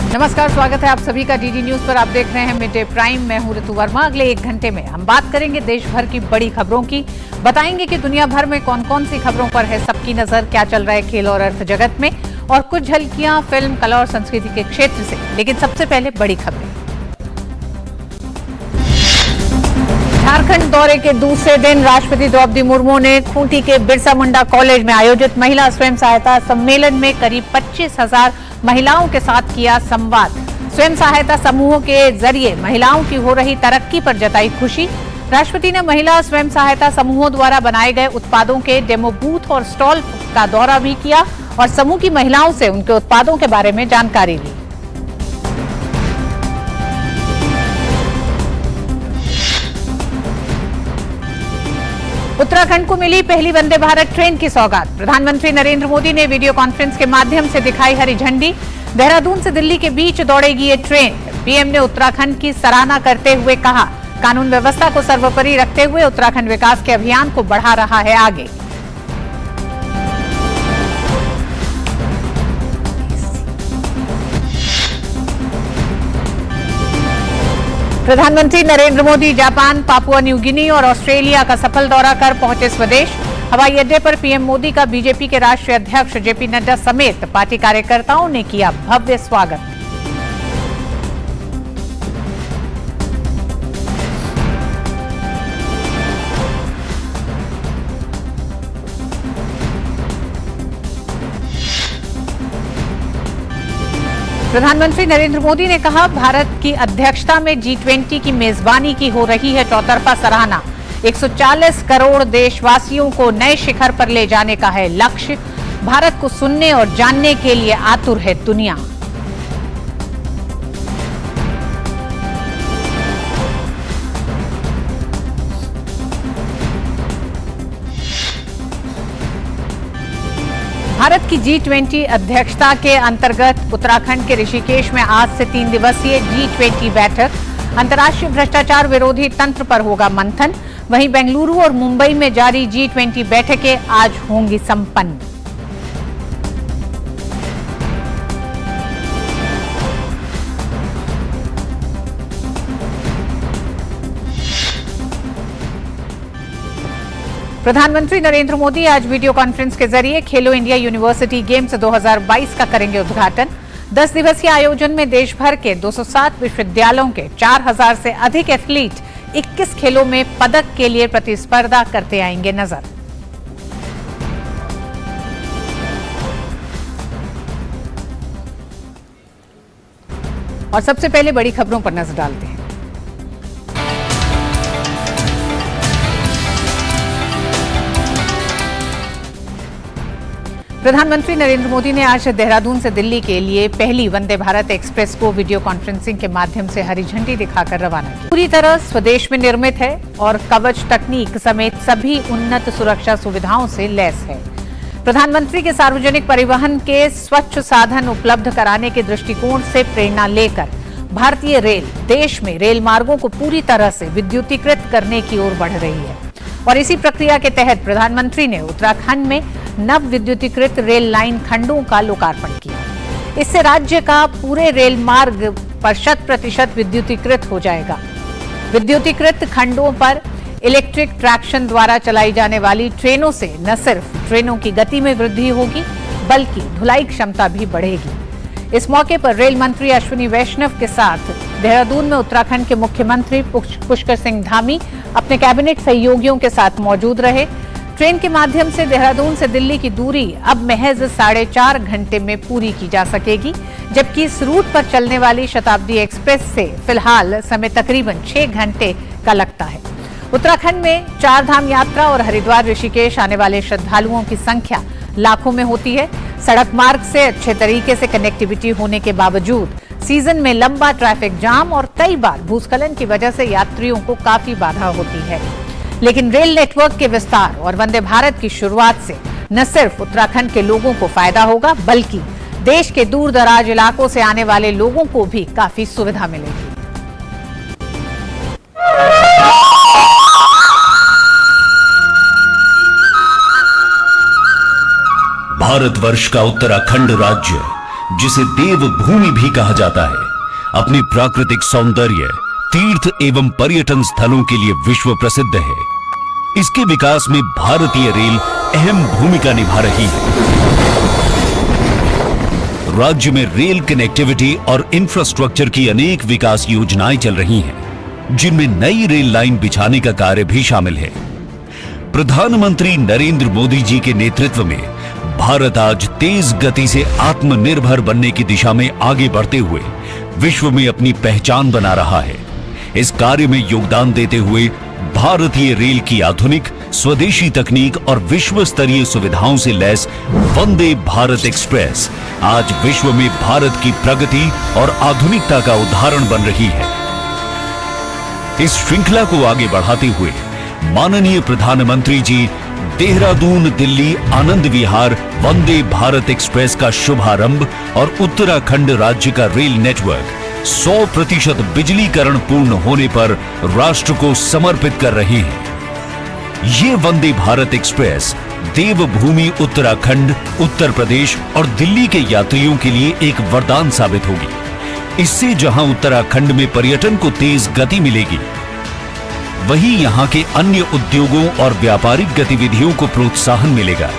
नमस्कार, स्वागत है आप सभी का डीडी न्यूज पर। आप देख रहे हैं मिड डे प्राइम। मैं हूं ऋतु वर्मा। अगले 1 घंटे में हम बात करेंगे देश भर की बड़ी खबरों की, बताएंगे कि दुनिया भर में कौन कौन सी खबरों पर है सबकी नजर, क्या चल रहा है खेल और अर्थ जगत में, और कुछ झलकियां फिल्म, कला और संस्कृति के क्षेत्र से। लेकिन सबसे पहले बड़ी खबरें। झारखंड दौरे के दूसरे दिन राष्ट्रपति द्रौपदी मुर्मू ने खूंटी के बिरसा मुंडा कॉलेज में आयोजित महिला स्वयं सहायता सम्मेलन में करीब 25,000 महिलाओं के साथ किया संवाद। स्वयं सहायता समूहों के जरिए महिलाओं की हो रही तरक्की पर जताई खुशी। राष्ट्रपति ने महिला स्वयं सहायता समूहों द्वारा बनाए गए उत्पादों के डेमो बूथ और स्टॉल का दौरा भी किया और समूह की महिलाओं से उनके उत्पादों के बारे में जानकारी ली। उत्तराखंड को मिली पहली वंदे भारत ट्रेन की सौगात। प्रधानमंत्री नरेंद्र मोदी ने वीडियो कॉन्फ्रेंस के माध्यम से दिखाई हरी झंडी। देहरादून से दिल्ली के बीच दौड़ेगी ये ट्रेन। पीएम ने उत्तराखंड की सराहना करते हुए कहा, कानून व्यवस्था को सर्वोपरि रखते हुए उत्तराखंड विकास के अभियान को बढ़ा रहा है आगे। प्रधानमंत्री Narendra Modi Japan, Papua New Guinea और ऑस्ट्रेलिया का सफल दौरा कर पहुंचे स्वदेश। हवाई अड्डे पर पीएम मोदी का बीजेपी के राष्ट्रीय अध्यक्ष जेपी नड्डा समेत पार्टी कार्यकर्ताओं ने किया भव्य स्वागत। प्रधानमंत्री नरेंद्र मोदी ने कहा, भारत की अध्यक्षता में G20 की मेजबानी की हो रही है चौतरफा सराहना। 140 करोड़ देशवासियों को नए शिखर पर ले जाने का है लक्ष्य। भारत को सुनने और जानने के लिए आतुर है दुनिया। भारत की G20 अध्यक्षता के अंतर्गत उत्तराखंड के ऋषिकेश में आज से 3 दिवसीय G20 बैठक। अंतर्राष्ट्रीय भ्रष्टाचार विरोधी तंत्र पर होगा मंथन। वहीं बेंगलुरु और मुंबई में जारी G20 बैठकें आज होंगी संपन्न। प्रधानमंत्री नरेंद्र मोदी आज वीडियो कॉन्फ्रेंस के जरिए खेलो इंडिया यूनिवर्सिटी गेम्स 2022 का करेंगे उद्घाटन। 10 दिवसीय आयोजन में देश भर के 207 विश्वविद्यालयों के 4,000 से अधिक एथलीट 21 खेलों में पदक के लिए प्रतिस्पर्धा करते आएंगे नजर। और सबसे पहले बड़ी खबरों पर नजर डालते हैं। प्रधानमंत्री नरेंद्र मोदी ने आज देहरादून से दिल्ली के लिए पहली वंदे भारत एक्सप्रेस को वीडियो कॉन्फ्रेंसिंग के माध्यम से हरी झंडी दिखाकर रवाना किया। पूरी तरह स्वदेश में निर्मित है और कवच तकनीक समेत सभी उन्नत सुरक्षा सुविधाओं से लैस है। प्रधानमंत्री के सार्वजनिक परिवहन के स्वच्छ साधन उपलब्ध कराने के दृष्टिकोण से प्रेरणा लेकर भारतीय रेल देश में रेल मार्गों को पूरी तरह से विद्युतीकृत करने की ओर बढ़ रही है। और इसी प्रक्रिया के तहत प्रधानमंत्री ने उत्तराखंड में नव विद्युतीकृत रेल लाइन खंडों का लोकार्पण किया। इससे राज्य का पूरे रेल मार्ग पर 100% विद्युतीकृत हो जाएगा। विद्युतीकृत खंडों पर इलेक्ट्रिक ट्रैक्शन द्वारा चलाई जाने वाली ट्रेनों से न सिर्फ ट्रेनों की गति में वृद्धि होगी बल्कि ढुलाई क्षमता भी बढ़ेगी। इस मौके पर रेल मंत्री अश्विनी वैष्णव के साथ देहरादून में उत्तराखंड के मुख्यमंत्री पुष्कर सिंह धामी अपने कैबिनेट सहयोगियों के साथ मौजूद रहे। ट्रेन के माध्यम से देहरादून से दिल्ली की दूरी अब महज 4.5 घंटे में पूरी की जा सकेगी, जबकि इस रूट पर चलने वाली शताब्दी एक्सप्रेस से फिलहाल समय तकरीबन 6 घंटे का लगता है। उत्तराखंड में 4 धाम यात्रा और हरिद्वार ऋषिकेश आने वाले श्रद्धालुओं की संख्या लाखों में होती है। सड़क मार्ग से अच्छे तरीके से कनेक्टिविटी होने के बावजूद सीजन में लंबा ट्रैफिक जाम और कई बार भूस्खलन की वजह से यात्रियों को काफी बाधा होती है। लेकिन रेल नेटवर्क के विस्तार और वंदे भारत की शुरुआत से न सिर्फ उत्तराखंड के लोगों को फायदा होगा बल्कि देश के दूर दराज इलाकों से आने वाले लोगों को भी काफी सुविधा मिलेगी। भारतवर्ष का उत्तराखंड राज्य जिसे देवभूमि भी कहा जाता है, अपने प्राकृतिक सौंदर्य, तीर्थ एवं पर्यटन स्थलों के लिए विश्व प्रसिद्ध है। इसके विकास में भारतीय रेल अहम भूमिका निभा रही है। राज्य में रेल कनेक्टिविटी और इंफ्रास्ट्रक्चर की अनेक विकास योजनाएं चल रही हैं, जिनमें नई रेल लाइन बिछाने का कार्य भी शामिल है। प्रधानमंत्री नरेंद्र मोदी जी के नेतृत्व में भारत आज तेज गति से आत्मनिर्भर बनने की दिशा में आगे बढ़ते हुए विश्व में अपनी पहचान बना रहा है। इस कार्य में योगदान देते हुए भारतीय रेल की आधुनिक स्वदेशी तकनीक और विश्व स्तरीय सुविधाओं से लैस वंदे भारत एक्सप्रेस आज विश्व में भारत की प्रगति और आधुनिकता का उदाहरण बन रही है। इस श्रृंखला को आगे बढ़ाते हुए माननीय प्रधानमंत्री जी देहरादून दिल्ली आनंद विहार वंदे भारत एक्सप्रेस का शुभारंभ और उत्तराखंड राज्य का रेल नेटवर्क 100% बिजलीकरण पूर्ण होने पर राष्ट्र को समर्पित कर रहे हैं। ये वंदे भारत एक्सप्रेस देवभूमि उत्तराखंड, उत्तर प्रदेश और दिल्ली के यात्रियों के लिए एक वरदान साबित होगी। इससे जहां उत्तराखंड में पर्यटन को तेज गति मिलेगी, वहीं यहां के अन्य उद्योगों और व्यापारिक गतिविधियों को प्रोत्साहन मिलेगा।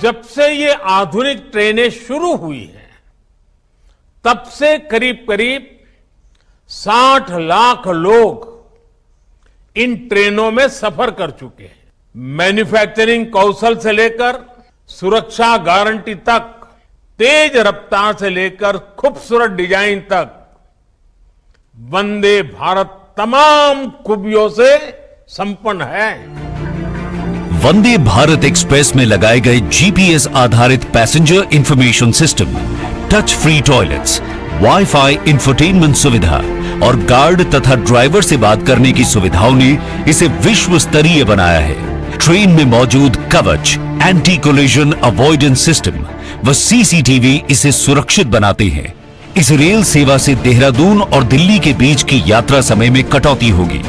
जब से ये आधुनिक ट्रेनें शुरू हुई हैं, तब से करीब करीब 60 लाख लोग इन ट्रेनों में सफर कर चुके हैं। मैन्युफैक्चरिंग कौशल से लेकर सुरक्षा गारंटी तक, तेज रफ्तार से लेकर खूबसूरत डिजाइन तक, वंदे भारत तमाम खूबियों से संपन्न है। वंदे भारत एक्सप्रेस में लगाए गए जीपीएस आधारित passenger information system, touch free toilets, wifi infotainment सुविधा और गार्ड तथा ड्राइवर से बात करने की सुविधाओं ने इसे विश्व स्तरीय बनाया है। ट्रेन में मौजूद कवच, एंटी कोलिजन अवॉइडेंस सिस्टम व सीसीटीवी इसे सुरक्षित बनाते हैं। इस रेल सेवा से देहरादून और दिल्ली के बीच की यात्रा समय में कटौती होगी।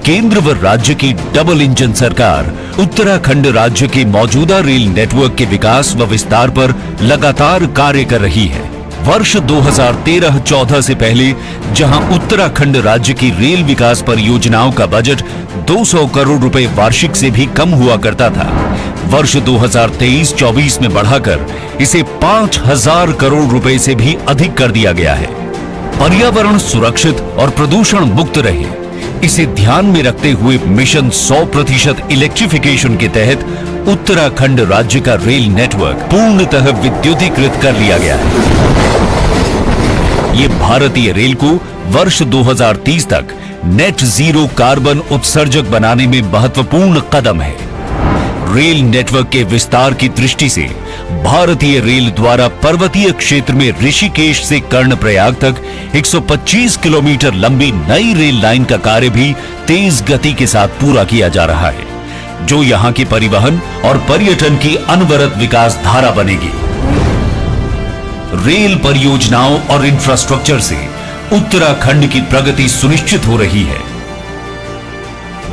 केंद्र व राज्य की डबल इंजन सरकार उत्तराखंड राज्य के मौजूदा रेल नेटवर्क के विकास व विस्तार पर लगातार कार्य कर रही है। वर्ष 2013-14 से पहले जहां उत्तराखंड राज्य की रेल विकास परियोजनाओं का बजट 200 करोड़ रुपए वार्षिक से भी कम हुआ करता था, वर्ष 2023-24 में बढ़ाकर इसे 5000 करोड़ रुपए से भी अधिक कर दिया गया है। पर्यावरण सुरक्षित और प्रदूषण मुक्त रहे, इसे ध्यान में रखते हुए मिशन 100% इलेक्ट्रिफिकेशन के तहत उत्तराखंड राज्य का रेल नेटवर्क पूर्णतः विद्युतीकृत कर लिया गया है। ये भारतीय रेल को वर्ष 2030 तक नेट जीरो कार्बन उत्सर्जक बनाने में महत्वपूर्ण कदम है। रेल नेटवर्क के विस्तार की दृष्टि से भारतीय रेल द्वारा पर्वतीय क्षेत्र में ऋषिकेश से कर्णप्रयाग तक 125 किलोमीटर लंबी नई रेल लाइन का कार्य भी तेज गति के साथ पूरा किया जा रहा है, जो यहां के परिवहन और पर्यटन की अनवरत विकास धारा बनेगी। रेल परियोजनाओं और इंफ्रास्ट्रक्चर से उत्तराखंड की प्रगति सुनिश्चित हो रही है।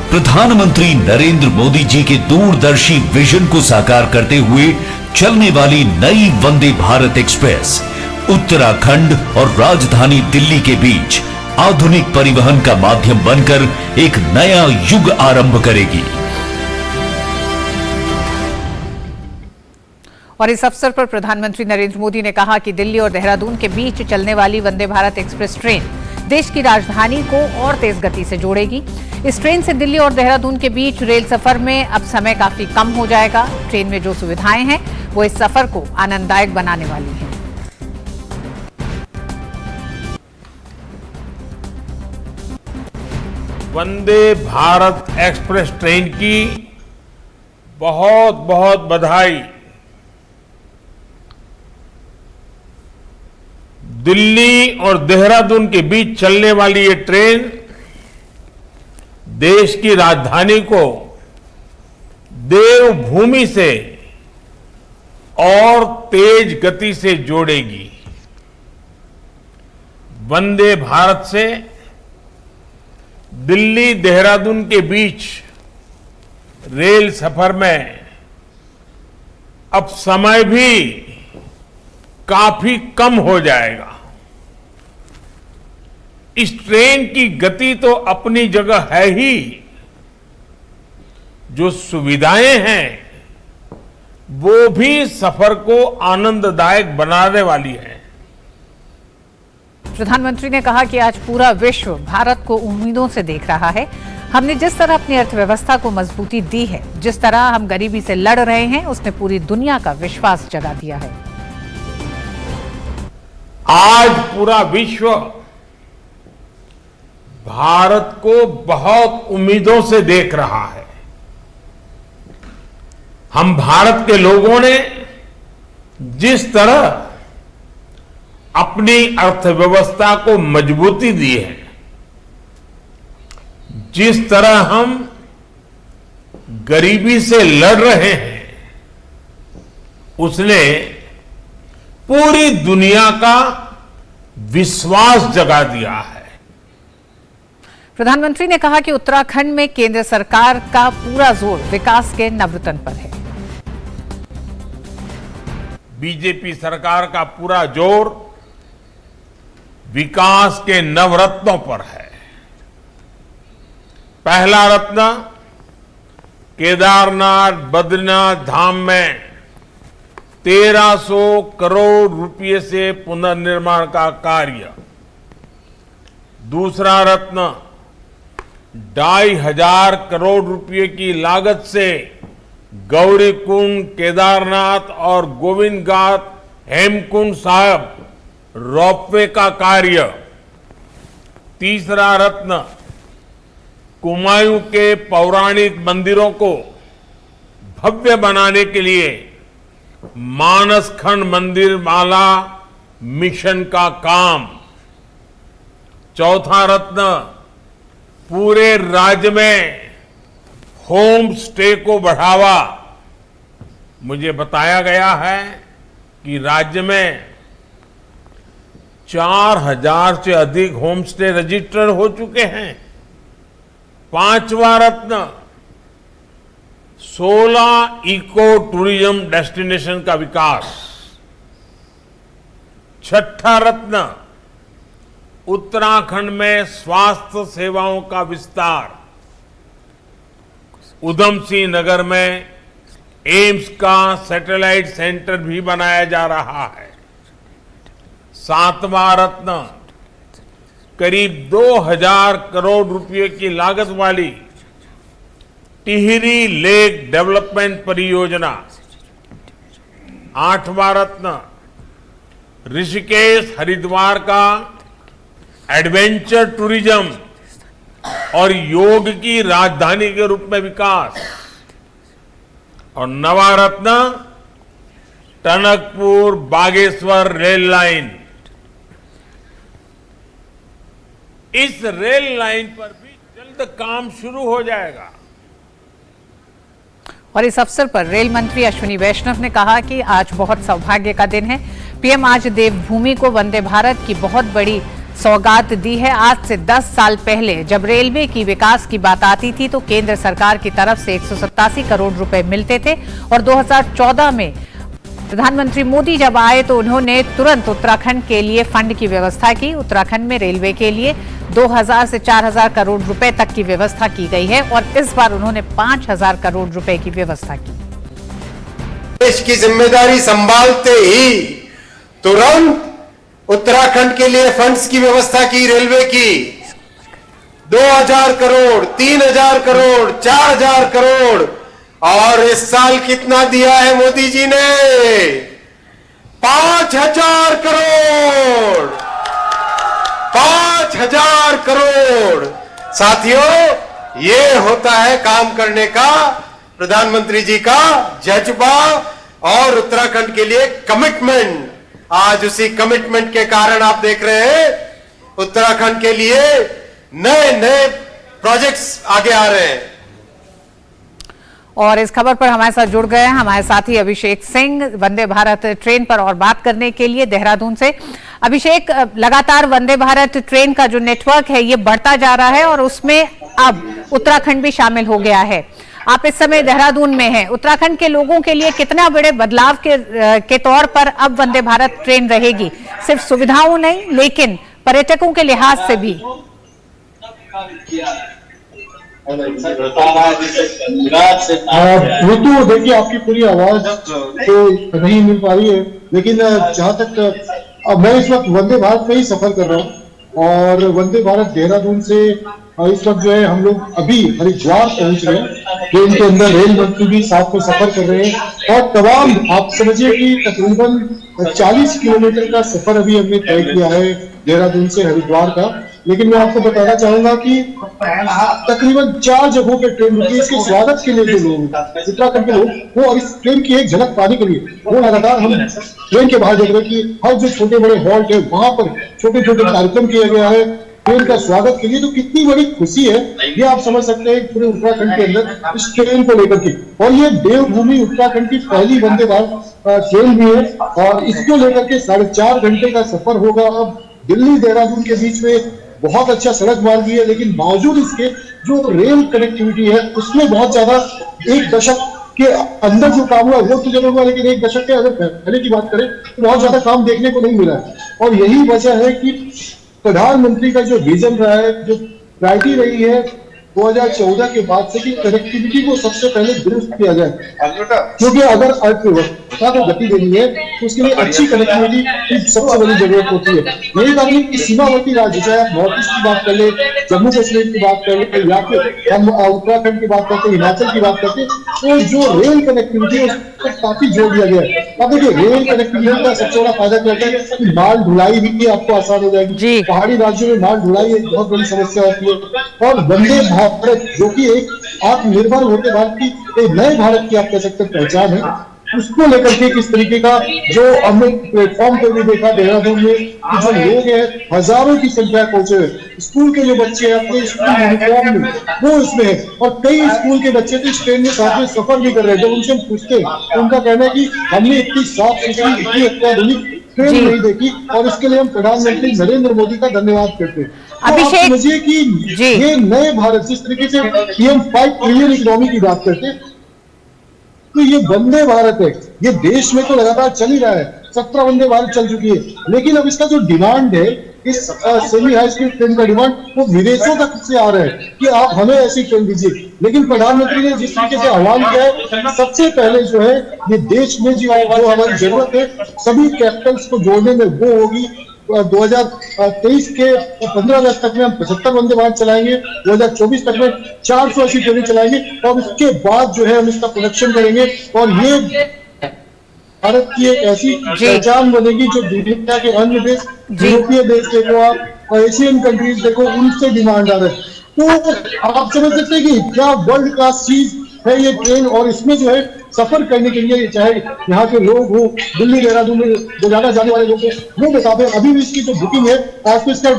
प्रधानमंत्री नरेंद्र मोदी जी के दूरदर्शी विजन को साकार करते हुए चलने वाली नई वंदे भारत एक्सप्रेस उत्तराखंड और राजधानी दिल्ली के बीच आधुनिक परिवहन का माध्यम बनकर एक नया युग आरंभ करेगी। और इस अवसर पर प्रधानमंत्री नरेंद्र मोदी ने कहा कि दिल्ली और देहरादून के बीच चलने वाली वंदे भारत एक्सप्रेस ट्रेन देश की राजधानी को और तेज गति से जोड़ेगी। इस ट्रेन से दिल्ली और देहरादून के बीच रेल सफर में अब समय काफी कम हो जाएगा। ट्रेन में जो सुविधाएं हैं वो इस सफर को आनंददायक बनाने वाली हैं। वंदे भारत एक्सप्रेस ट्रेन की बहुत बहुत बधाई। दिल्ली और देहरादून के बीच चलने वाली ये ट्रेन देश की राजधानी को देवभूमि से और तेज गति से जोड़ेगी। वंदे भारत से दिल्ली देहरादून के बीच रेल सफर में अब समय भी काफी कम हो जाएगा। इस ट्रेन की गति तो अपनी जगह है ही, जो सुविधाएं हैं वो भी सफर को आनंददायक बनाने वाली है। प्रधानमंत्री ने कहा कि आज पूरा विश्व भारत को उम्मीदों से देख रहा है। हमने जिस तरह अपनी अर्थव्यवस्था को मजबूती दी है, जिस तरह हम गरीबी से लड़ रहे हैं, उसने पूरी दुनिया का विश्वास जगा दिया है। आज पूरा विश्व भारत को बहुत उम्मीदों से देख रहा है। हम भारत के लोगों ने जिस तरह अपनी अर्थव्यवस्था को मजबूती दी है, जिस तरह हम गरीबी से लड़ रहे हैं, उसने पूरी दुनिया का विश्वास जगा दिया है। प्रधानमंत्री ने कहा कि उत्तराखंड में केंद्र सरकार का पूरा जोर विकास के नवरत्न पर है। बीजेपी सरकार का पूरा जोर विकास के नवरत्नों पर है। पहला रत्न केदारनाथ बद्रीनाथ धाम में 1300 करोड़ रुपए से पुनर्निर्माण का कार्य। दूसरा रत्न 2500 करोड़ रुपए की लागत से गौरीकुंड, केदारनाथ और गोविंद घाट, हेमकुंड साहब रोपवे का कार्य। तीसरा रत्न कुमायूं के पौराणिक मंदिरों को भव्य बनाने के लिए मानसखंड मंदिर माला मिशन का काम। चौथा रत्न पूरे राज्य में होम स्टे को बढ़ावा। मुझे बताया गया है कि राज्य में 4000 से अधिक होम स्टे रजिस्टर्ड हो चुके हैं। पांचवा रत्न 16 इको टूरिज्म डेस्टिनेशन का विकास। छठा रत्न उत्तराखंड में स्वास्थ्य सेवाओं का विस्तार। उधम सिंह नगर में एम्स का सैटेलाइट सेंटर भी बनाया जा रहा है। सातवां रत्न करीब 2000 करोड़ रुपए की लागत वाली टिहरी लेक डेवलपमेंट परियोजना। आठवां रत्न ऋषिकेश हरिद्वार का एडवेंचर टूरिज्म और योग की राजधानी के रूप में विकास। और नवा रत्न टनकपुर बागेश्वर रेल लाइन। इस रेल लाइन पर भी जल्द काम शुरू हो जाएगा। और इस अवसर पर रेल मंत्री अश्विनी वैष्णव ने कहा कि आज बहुत सौभाग्य का दिन है। पीएम आज देवभूमि को वंदे भारत की बहुत बड़ी सौगात दी है। आज से 10 साल पहले जब रेलवे की विकास की बात आती थी तो केंद्र सरकार की तरफ से 187 करोड़ रुपए मिलते थे और 2014 में प्रधानमंत्री मोदी जब आए तो उन्होंने तुरंत उत्तराखंड के लिए फंड की व्यवस्था की। उत्तराखंड में रेलवे के लिए 2000 से 4000 करोड़ रुपए तक की व्यवस्था की गई है और इस बार उन्होंने 5000 करोड़ रुपए की व्यवस्था की। देश की जिम्मेदारी संभालते ही तुरंत उत्तराखंड के लिए फंड्स की व्यवस्था की रेलवे की। 2000 करोड़, 3000 करोड़, 4000 करोड़ और इस साल कितना दिया है मोदी जी ने? 5000 करोड़। 5000 करोड़। साथियों, ये होता है काम करने का प्रधानमंत्री जी का जज्बा और उत्तराखंड के लिए कमिटमेंट। आज उसी कमिटमेंट के कारण आप देख रहे हैं उत्तराखंड के लिए नए नए प्रोजेक्ट्स आगे आ रहे हैं। और इस खबर पर हमारे साथ जुड़ गए हैं हमारे साथी अभिषेक सिंह वंदे भारत ट्रेन पर और बात करने के लिए देहरादून से। अभिषेक, लगातार वंदे भारत ट्रेन का जो नेटवर्क है ये बढ़ता जा रहा है और उसमें अब उत्तराखंड भी शामिल हो गया है। आप इस समय देहरादून में हैं। उत्तराखंड के लोगों के लिए कितना बड़े बदलाव के तौर पर अब वंदे भारत ट्रेन रहेगी, सिर्फ सुविधाओं नहीं लेकिन पर्यटकों के लिहाज से भी। ऋतु, देखिए आपकी पूरी आवाज तो नहीं मिल पा रही है, लेकिन जहां तक मैं इस वक्त वंदे भारत में ही सफर कर रहा हूँ और वंदे भारत देहरादून से इस वक्त जो है हम लोग अभी हरिद्वार पहुंच रहे हैं। ट्रेन के अंदर रेल मंत्री भी साथ में सफर कर रहे हैं और तमाम आप समझिए कि तकरीबन 40 किलोमीटर का सफर अभी हमने तय किया है देहरादून से हरिद्वार का। लेकिन मैं आपको बताना चाहूंगा कि तकरीबन 4 जगहों पे ट्रेन रुकी। इसके स्वागत के लिए जो लोग उत्तराखंड के लोग वो इस ट्रेन की एक झलक पाने के लिए वो लगातार हम ट्रेन के बाहर देख रहे हैं कि हर जो छोटे बड़े हॉल्ट है वहां पर छोटे छोटे कार्यक्रम किया गया है ट्रेन का स्वागत के लिए। तो कितनी बड़ी खुशी है ये आप समझ सकते हैं पूरे उत्तराखंड के अंदर इस ट्रेन को लेकर के। और ये देवभूमि उत्तराखंड की पहली वंदे भारत ट्रेन भी है और इसको लेकर के 4.5 घंटे का सफर होगा। अब दिल्ली देहरादून के बीच में बहुत अच्छा सड़क मार्ग भी है, लेकिन बावजूद इसके जो रेल कनेक्टिविटी है उसमें बहुत ज्यादा 1 दशक के अंदर जो काम हुआ वो तो जरूर हुआ, लेकिन 1 दशक के अगर पहले की बात करें तो बहुत ज्यादा काम देखने को नहीं मिला है। और यही वजह है कि प्रधानमंत्री का जो विजन रहा है, जो प्रायोरिटी रही है 2014 के बाद से कि कनेक्टिविटी को सबसे पहले दुरुस्त किया जाए, क्योंकि अगर अर्थव्यवस्था को गति देनी है तो उसके लिए अच्छी कनेक्टिविटी की सबसे बड़ी जरूरत होती है। यही कारण कि सीमावर्ती राज्य, चाहे आप नॉर्थ ईस्ट की बात कर ले, जम्मू कश्मीर की बात कर ले या फिर हम उत्तराखंड की बात करते, हिमाचल की बात करते, तो जो रेल कनेक्टिविटी है उस पर काफी जोर दिया गया है। अब देखिए रेल कनेक्टिविटी का सबसे बड़ा फायदा क्या है कि माल ढुलाई भी आपको आसान हो जाएगी। पहाड़ी राज्यों में माल ढुलाई एक बहुत बड़ी समस्या होती है। और वंदे भारत जो कि एक आत्मनिर्भर होते भारत की एक नए भारत की आप कह सकते हैं पहचान है, उसको लेकर के किस तरीके का जो हमने प्लेटफॉर्म पे भी देखा देहरादून में कि जो लोग हैं हजारों की संख्या पहुंचे हुए, स्कूल के जो बच्चे हैं अपने स्कूल यूनिफॉर्म में वो इसमें है और कई स्कूल के बच्चे तो इस ट्रेन में साथ में सफर भी कर रहे हैं। जब उनसे हम पूछते हैं तो उनका कहना है कि हमने इतनी साफ सुथरी इतनी अत्याधुनिक ट्रेन नहीं देखी और इसके लिए हम प्रधानमंत्री नरेंद्र मोदी का धन्यवाद करते हैं। अभिषेक, मुझे कि ये नए भारत जिस तरीके से हम 5 ट्रिलियन इकोनॉमी की बात करते हैं तो ये वंदे भारत है, ये देश में तो लगातार चल ही रहा है, 17 वंदे भारत चल चुकी है, लेकिन अब इसका जो डिमांड है इस सेमी हाई स्पीड ट्रेन का डिमांड वो विदेशों तक से आ रहा है कि आप हमें ऐसी ट्रेन दीजिए। लेकिन प्रधानमंत्री ने जिस तरीके से आह्वान किया है सबसे पहले जो है ये देश में जो हमारी जरूरत है सभी कैपिटल्स को जोड़ने में वो होगी। 2023 के 15 अगस्त तक में हम 75 वंदे भारत चलाएंगे, 2024 तक में 480 ट्रेनें चलाएंगे और उसके बाद जो है हम इसका प्रोडक्शन करेंगे और ये भारत की एक ऐसी पहचान बनेगी जो दुनिया के अन्य देश, यूरोपीय देश देखो आप, एशियन कंट्रीज देखो, उनसे डिमांड आ रहा है। तो आप समझ सकते हैं कि क्या वर्ल्ड क्लास चीज है ये ट्रेन। और इसमें जो है सफर करने के लिए चाहे यहाँ के लोग हो, दिल्ली देहरादून में जो ज्यादा जाने वाले लोग हैं वो बताते हैं। अभी भी इसकी जो बुकिंग है आज तो इसका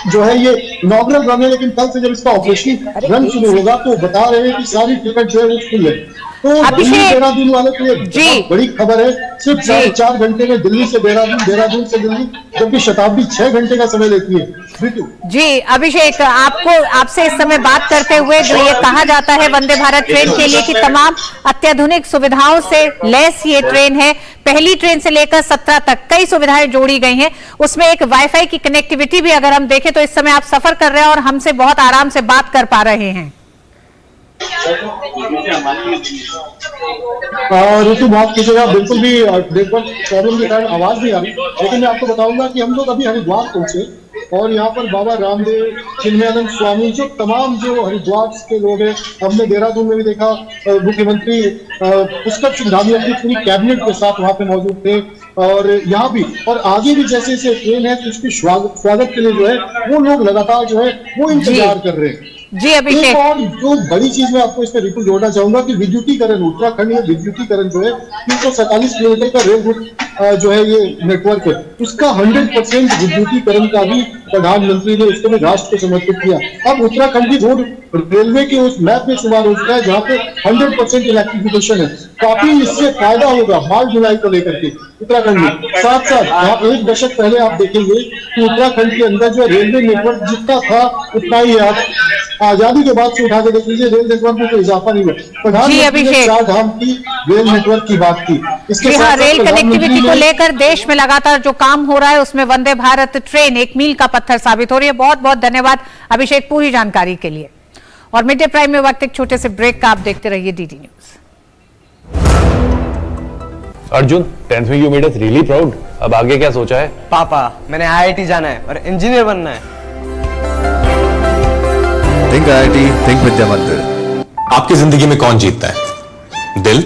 जो है ये इनॉग्रल रन है, लेकिन कल से जब इसका ऑपरेशन रन शुरू होगा तो बता रहे हैं कि सारी टिकट जो है वो फुल है। तो दिल्ली देहरादून वालों के लिए बहुत बड़ी खबर है, सिर्फ 4.5 घंटे में दिल्ली से देहरादून, देहरादून से दिल्ली, जबकि शताब्दी 6 घंटे का समय लेती है। जी अभिषेक, आपसे इस समय बात करते हुए जो ये कहा जाता है वंदे भारत ट्रेन के लिए कि तमाम अत्याधुनिक सुविधाओं से लैस ये ट्रेन है, पहली ट्रेन से लेकर 17 तक कई सुविधाएं जोड़ी गई हैं, उसमें एक वाईफाई की कनेक्टिविटी भी अगर हम देखें तो इस समय आप सफर कर रहे हैं और हमसे बहुत आराम से बात कर पा रहे हैं। ऋतु माफ कीजिएगा, बिल्कुल भी नेटवर्क प्रॉब्लम के कारण आवाज नहीं आ रही, लेकिन मैं आपको बताऊंगा कि हम लोग अभी हरिद्वार पहुंचे और यहाँ पर बाबा रामदेव, चिन्मयानंद स्वामी, जो तमाम जो हरिद्वार के लोग हैं, हमने देहरादून में भी देखा मुख्यमंत्री पुष्कर सिंह धामी अपनी पूरी कैबिनेट के साथ वहां पे मौजूद थे और यहाँ भी और आगे भी जैसे जैसे ट्रेन है तो उसकी स्वागत के लिए जो है वो लोग लगातार जो है वो इंतजार कर रहे हैं। जी अभिषेक, और जो बड़ी चीज मैं आपको इसमें बिल्कुल जोड़ना चाहूंगा कि विद्युतीकरण, उत्तराखंड में विद्युतीकरण जो है 347 किलोमीटर का रेल रूट जो है ये नेटवर्क है उसका 100% विद्युतीकरण का भी प्रधानमंत्री ने उसको भी राष्ट्र को समर्पित किया। अब उत्तराखंड की रोड रेलवे के उस मैप में शुमार हो चुका है जहाँ पे 100% इलेक्ट्रिफिकेशन है। काफी इससे फायदा होगा माल ढुलाई को लेकर के उत्तराखंड में। साथ साथ आप एक दशक पहले आप देखेंगे कि उत्तराखंड के अंदर जो रेलवे नेटवर्क जितना था उतना ही है। आप आजादी के बाद से उठा के देख लीजिए रेल नेटवर्क में कोई इजाफा नहीं हुआ। प्रधानमंत्री ने 4 धाम की रेल नेटवर्क की बात की। इसके साथ रेल कनेक्टिविटी को लेकर देश में लगातार जो काम हो रहा है उसमें वंदे भारत ट्रेन एक मील का पत्थर साबित हो रही है। बहुत बहुत धन्यवाद अभिषेक पूरी जानकारी के लिए। और मिड डे प्राइम में वक्त एक छोटे से ब्रेक का, आप देखते रहिए डीडी न्यूज। अर्जुन 10th में you made us really proud. अब आगे क्या सोचा है? पापा मैंने आईआईटी जाना है और इंजीनियर बनना है। थिंक आईआईटी, थिंक विद्या मंदिर। आपकी जिंदगी में कौन जीतता है, दिल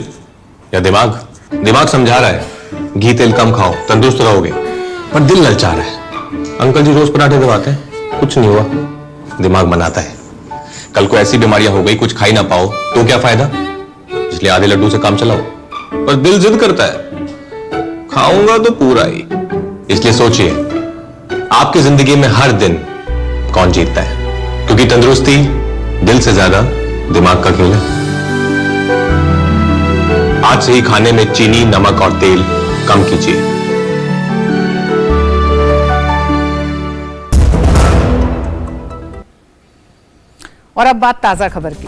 या दिमाग? दिमाग समझा रहा है घी तेल कम खाओ तंदुरुस्त रहोगे, पर दिल ललचा रहा है। अंकल जी रोज पराठे दबाते हैं, कुछ नहीं हुआ। दिमाग बनाता है। कल को ऐसी बीमारियां हो गई कुछ खा ही ना पाओ तो क्या फायदा? इसलिए आधे लड्डू से काम चलाओ। पर दिल जिद करता है खाऊंगा तो पूरा ही। इसलिए सोचिए आपकी जिंदगी में हर दिन कौन जीतता है, क्योंकि तंदुरुस्ती दिल से ज्यादा दिमाग का खेल है। आज से ही खाने में चीनी, नमक और तेल कम कीजिए। और अब बात ताजा खबर की।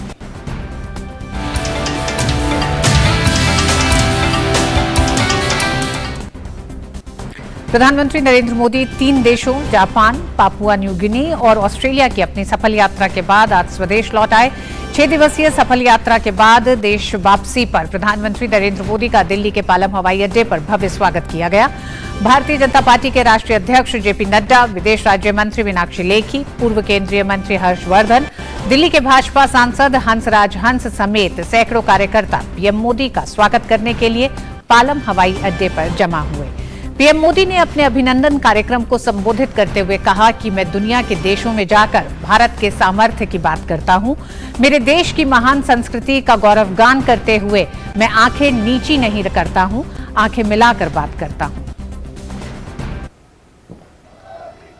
प्रधानमंत्री नरेंद्र मोदी 3 देशों जापान, पापुआ न्यू गिनी और ऑस्ट्रेलिया की अपनी सफल यात्रा के बाद आज स्वदेश लौट आए। 6 दिवसीय सफल यात्रा के बाद देश वापसी पर प्रधानमंत्री नरेंद्र मोदी का दिल्ली के पालम हवाई अड्डे पर भव्य स्वागत किया गया। भारतीय जनता पार्टी के राष्ट्रीय अध्यक्ष जेपी नड्डा, विदेश राज्य मंत्री मीनाक्षी लेखी, पूर्व केंद्रीय मंत्री हर्षवर्धन, दिल्ली के भाजपा सांसद हंसराज हंस समेत सैकड़ों कार्यकर्ता पीएम मोदी का स्वागत करने के लिए पालम हवाई अड्डे पर जमा हुए। पीएम मोदी ने अपने अभिनंदन कार्यक्रम को संबोधित करते हुए कहा कि मैं दुनिया के देशों में जाकर भारत के सामर्थ्य की बात करता हूं। मेरे देश की महान संस्कृति का गौरवगान करते हुए मैं आंखें नीची नहीं करता हूं, आंखें मिलाकर बात करता हूं।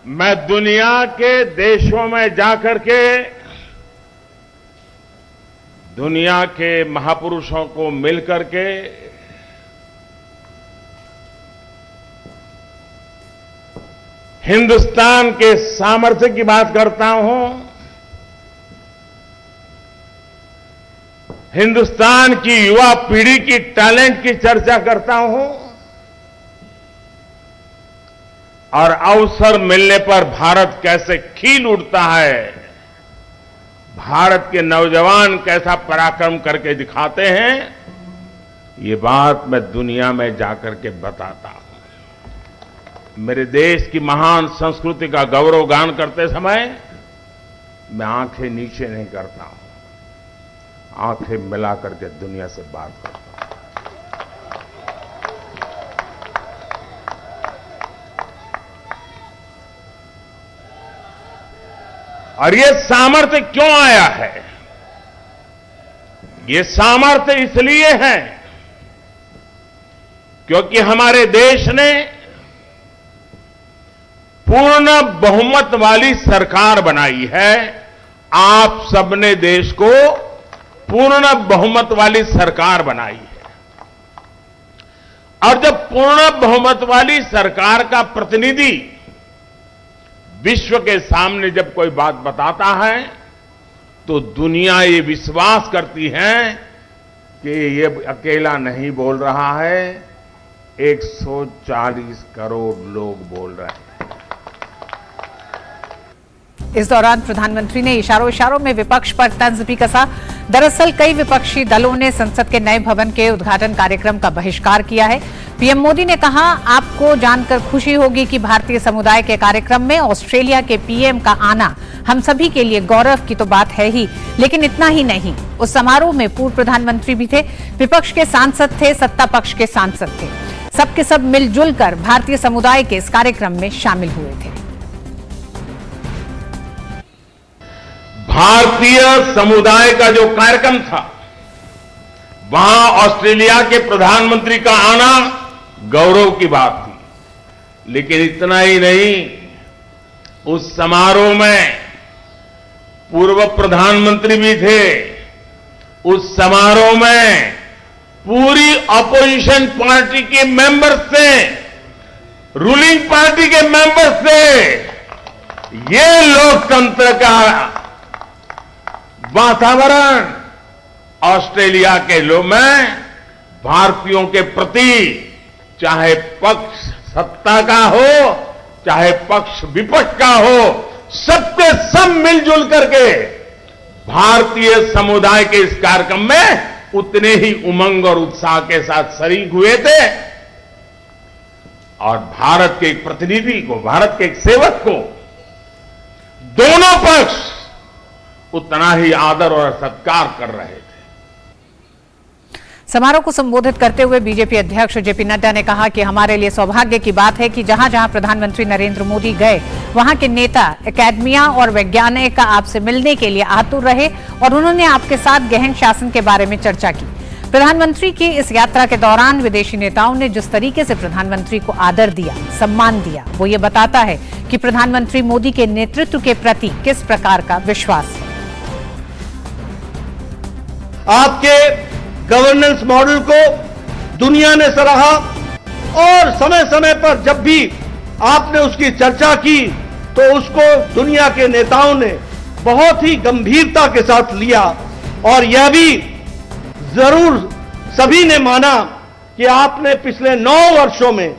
मैं दुनिया के देशों में जाकर के दुनिया के महापुरुषों को मिलकर के हिंदुस्तान के सामर्थ्य की बात करता हूं, हिंदुस्तान की युवा पीढ़ी की टैलेंट की चर्चा करता हूं और अवसर मिलने पर भारत कैसे खिल उठता है, भारत के नौजवान कैसा पराक्रम करके दिखाते हैं, ये बात मैं दुनिया में जाकर के बताता हूं। मेरे देश की महान संस्कृति का गौरवगान करते समय मैं आंखें नीचे नहीं करता हूं, आंखें मिला करके दुनिया से बात करता हूं। और ये सामर्थ्य क्यों आया है? ये सामर्थ्य इसलिए है क्योंकि हमारे देश ने पूर्ण बहुमत वाली सरकार बनाई है। आप सबने देश को पूर्ण बहुमत वाली सरकार बनाई है और जब पूर्ण बहुमत वाली सरकार का प्रतिनिधि विश्व के सामने जब कोई बात बताता है तो दुनिया ये विश्वास करती है कि ये अकेला नहीं बोल रहा है, 140 करोड़ लोग बोल रहे हैं। इस दौरान प्रधानमंत्री ने इशारों में विपक्ष पर तंज भी कसा। दरअसल कई विपक्षी दलों ने संसद के नए भवन के उद्घाटन कार्यक्रम का बहिष्कार किया है। पीएम मोदी ने कहा, आपको जानकर खुशी होगी कि भारतीय समुदाय के कार्यक्रम में ऑस्ट्रेलिया के पीएम का आना हम सभी के लिए गौरव की तो बात है ही, लेकिन इतना ही नहीं। उस समारोह में पूर्व प्रधानमंत्री भी थे, विपक्ष के सांसद थे, सत्ता पक्ष के सांसद थे, सबके सब मिलजुल कर भारतीय समुदाय के इस कार्यक्रम में शामिल हुए थे। भारतीय समुदाय का जो कार्यक्रम था वहां ऑस्ट्रेलिया के प्रधानमंत्री का आना गौरव की बात थी। लेकिन इतना ही नहीं, उस समारोह में पूर्व प्रधानमंत्री भी थे। उस समारोह में पूरी अपोजिशन पार्टी के मेंबर्स थे, रूलिंग पार्टी के मेंबर्स थे। ये लोकतंत्र का वातावरण ऑस्ट्रेलिया के लोग में भारतीयों के प्रति, चाहे पक्ष सत्ता का हो चाहे पक्ष विपक्ष का हो, सबके सब मिलजुल करके भारतीय समुदाय के इस कार्यक्रम में उतने ही उमंग और उत्साह के साथ शरीक हुए थे। और भारत के एक प्रतिनिधि को, भारत के एक सेवक को दोनों पक्ष उतना ही आदर और सत्कार कर रहे थे। समारोह को संबोधित करते हुए बीजेपी अध्यक्ष जेपी नड्डा ने कहा कि हमारे लिए सौभाग्य की बात है कि जहां जहां प्रधानमंत्री नरेंद्र मोदी गए, वहां के नेता, एकेडमिया और वैज्ञानिक आपसे मिलने के लिए आतुर रहे और उन्होंने आपके साथ गहन शासन के बारे में चर्चा की। प्रधानमंत्री की इस यात्रा के दौरान विदेशी नेताओं ने जिस तरीके से प्रधानमंत्री को आदर दिया, सम्मान दिया, वो ये बताता है कि प्रधानमंत्री मोदी के नेतृत्व के प्रति किस प्रकार का विश्वास है। आपके गवर्नेंस मॉडल को दुनिया ने सराहा और समय समय पर जब भी आपने उसकी चर्चा की तो उसको दुनिया के नेताओं ने बहुत ही गंभीरता के साथ लिया और यह भी जरूर सभी ने माना कि आपने पिछले 9 वर्षों में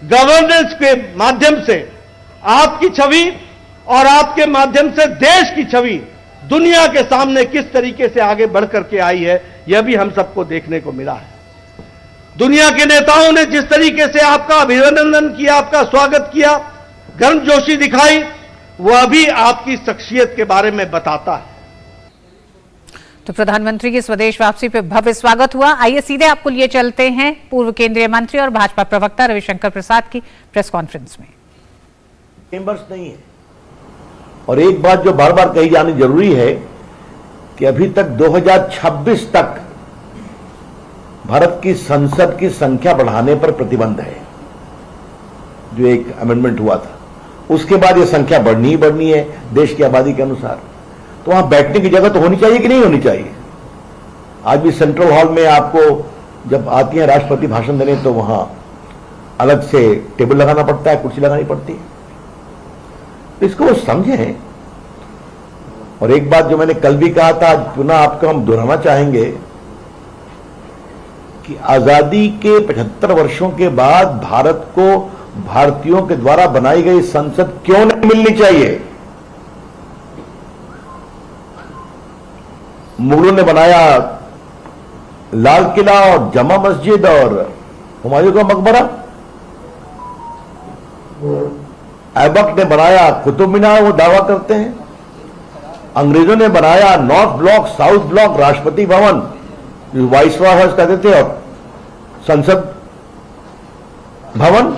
गवर्नेंस के माध्यम से आपकी छवि और आपके माध्यम से देश की छवि दुनिया के सामने किस तरीके से आगे बढ़ करके आई है, यह भी हम सबको देखने को मिला है। दुनिया के नेताओं ने जिस तरीके से आपका अभिनंदन किया, आपका स्वागत किया, गर्मजोशी दिखाई, वह भी आपकी शख्सियत के बारे में बताता है। तो प्रधानमंत्री की स्वदेश वापसी पे भव्य स्वागत हुआ। आइए सीधे आपको लिए चलते हैं पूर्व केंद्रीय मंत्री और भाजपा प्रवक्ता रविशंकर प्रसाद की प्रेस कॉन्फ्रेंस में। चेंबर्स नहीं है और एक बात जो बार बार कही जानी जरूरी है कि अभी तक 2026 तक भारत की संसद की संख्या बढ़ाने पर प्रतिबंध है, जो एक अमेंडमेंट हुआ था। उसके बाद यह संख्या बढ़नी ही बढ़नी है देश की आबादी के अनुसार। तो वहां बैठने की जगह तो होनी चाहिए कि नहीं होनी चाहिए। आज भी सेंट्रल हॉल में आपको जब आती है राष्ट्रपति भाषण देने तो वहां अलग से टेबल लगाना पड़ता है, कुर्सी लगानी पड़ती है। तो इसको वो समझें। और एक बात जो मैंने कल भी कहा था, आज पुनः आपको हम दोहराना चाहेंगे कि आजादी के 75 वर्षों के बाद भारत को भारतीयों के द्वारा बनाई गई संसद क्यों नहीं मिलनी चाहिए। मुगलों ने बनाया लाल किला और जमा मस्जिद और हुमायूं का मकबरा, ऐबक ने बनाया कुतुब मीनार, वो दावा करते हैं। अंग्रेजों ने बनाया north block, south block, Rashtrapati Bhavan, जो वाइसरॉय हाउस कहते थे, और संसद भवन।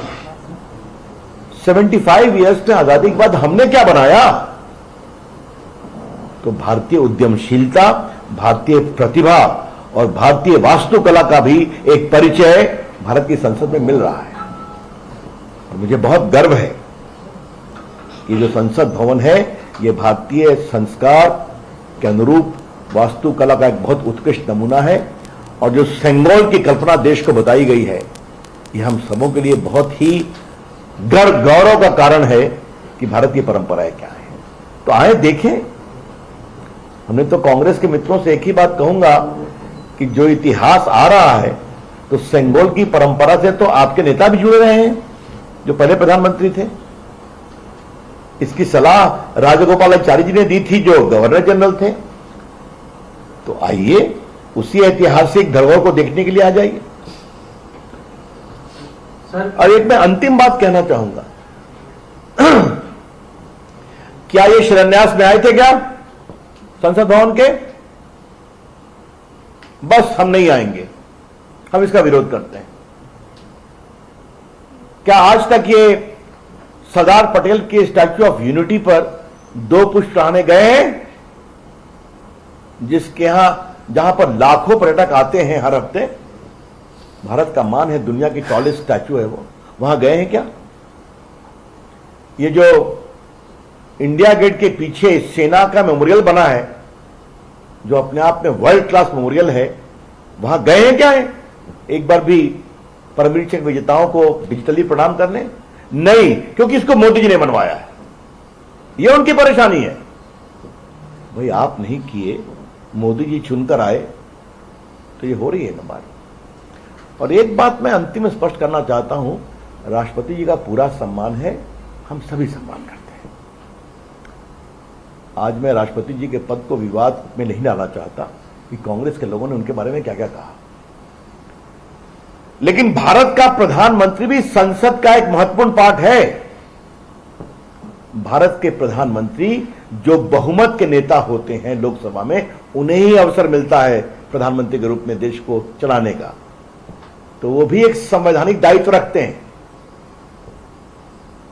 75 ईयर्स में आजादी के बाद हमने क्या बनाया? तो भारतीय उद्यमशीलता, भारतीय प्रतिभा और भारतीय वास्तुकला का भी एक परिचय भारत की संसद में मिल रहा है। और मुझे बहुत गर्व है कि जो संसद भवन है, ये भारतीय संस्कार के अनुरूप वास्तुकला का एक बहुत उत्कृष्ट नमूना है। और जो सेंगोल की कल्पना देश को बताई गई है, ये हम सबों के लिए बहुत ही गौरव का कारण है कि भारतीय परंपराएं क्या है। तो आए देखें। हमने तो कांग्रेस के मित्रों से एक ही बात कहूंगा कि जो इतिहास आ रहा है, तो सेंगोल की परंपरा से तो आपके नेता भी जुड़े रहे हैं जो पहले प्रधानमंत्री थे। इसकी सलाह राजगोपालाचारी जी ने दी थी जो गवर्नर जनरल थे। तो आइए उसी ऐतिहासिक धरोहर को देखने के लिए आ जाइए। और एक मैं अंतिम बात कहना चाहूंगा, क्या ये शिलान्यास में आए थे क्या संसद भवन के? बस हम नहीं आएंगे, हम इसका विरोध करते हैं। क्या आज तक ये सरदार पटेल के स्टैच्यू ऑफ यूनिटी पर 2 पुष्प चढ़ाने गए हैं, जिसके यहां जहां पर लाखों पर्यटक आते हैं हर हफ्ते? भारत का मान है, दुनिया की टॉलेस्ट स्टैचू है वो, वहां गए हैं क्या? ये जो इंडिया गेट के पीछे सेना का मेमोरियल बना है, जो अपने आप में वर्ल्ड क्लास मेमोरियल है, वहां गए हैं क्या? एक बार भी परमवीर चक्र विजेताओं को डिजिटली प्रणाम करने? नहीं, क्योंकि इसको मोदी जी ने बनवाया है, ये उनकी परेशानी है। भाई आप नहीं किए, मोदी जी चुनकर आए, तो ये हो रही है ना बात। और एक बात मैं अंतिम स्पष्ट करना चाहता हूं, राष्ट्रपति जी का पूरा सम्मान है, हम सभी सम्मान करते हैं। आज मैं राष्ट्रपति जी के पद को विवाद में नहीं डालना चाहता कि कांग्रेस के लोगों ने उनके बारे में क्या क्या कहा, लेकिन भारत का प्रधानमंत्री भी संसद का एक महत्वपूर्ण पार्ट है। भारत के प्रधानमंत्री जो बहुमत के नेता होते हैं लोकसभा में, उन्हें ही अवसर मिलता है प्रधानमंत्री के रूप में देश को चलाने का, तो वो भी एक संवैधानिक दायित्व रखते हैं।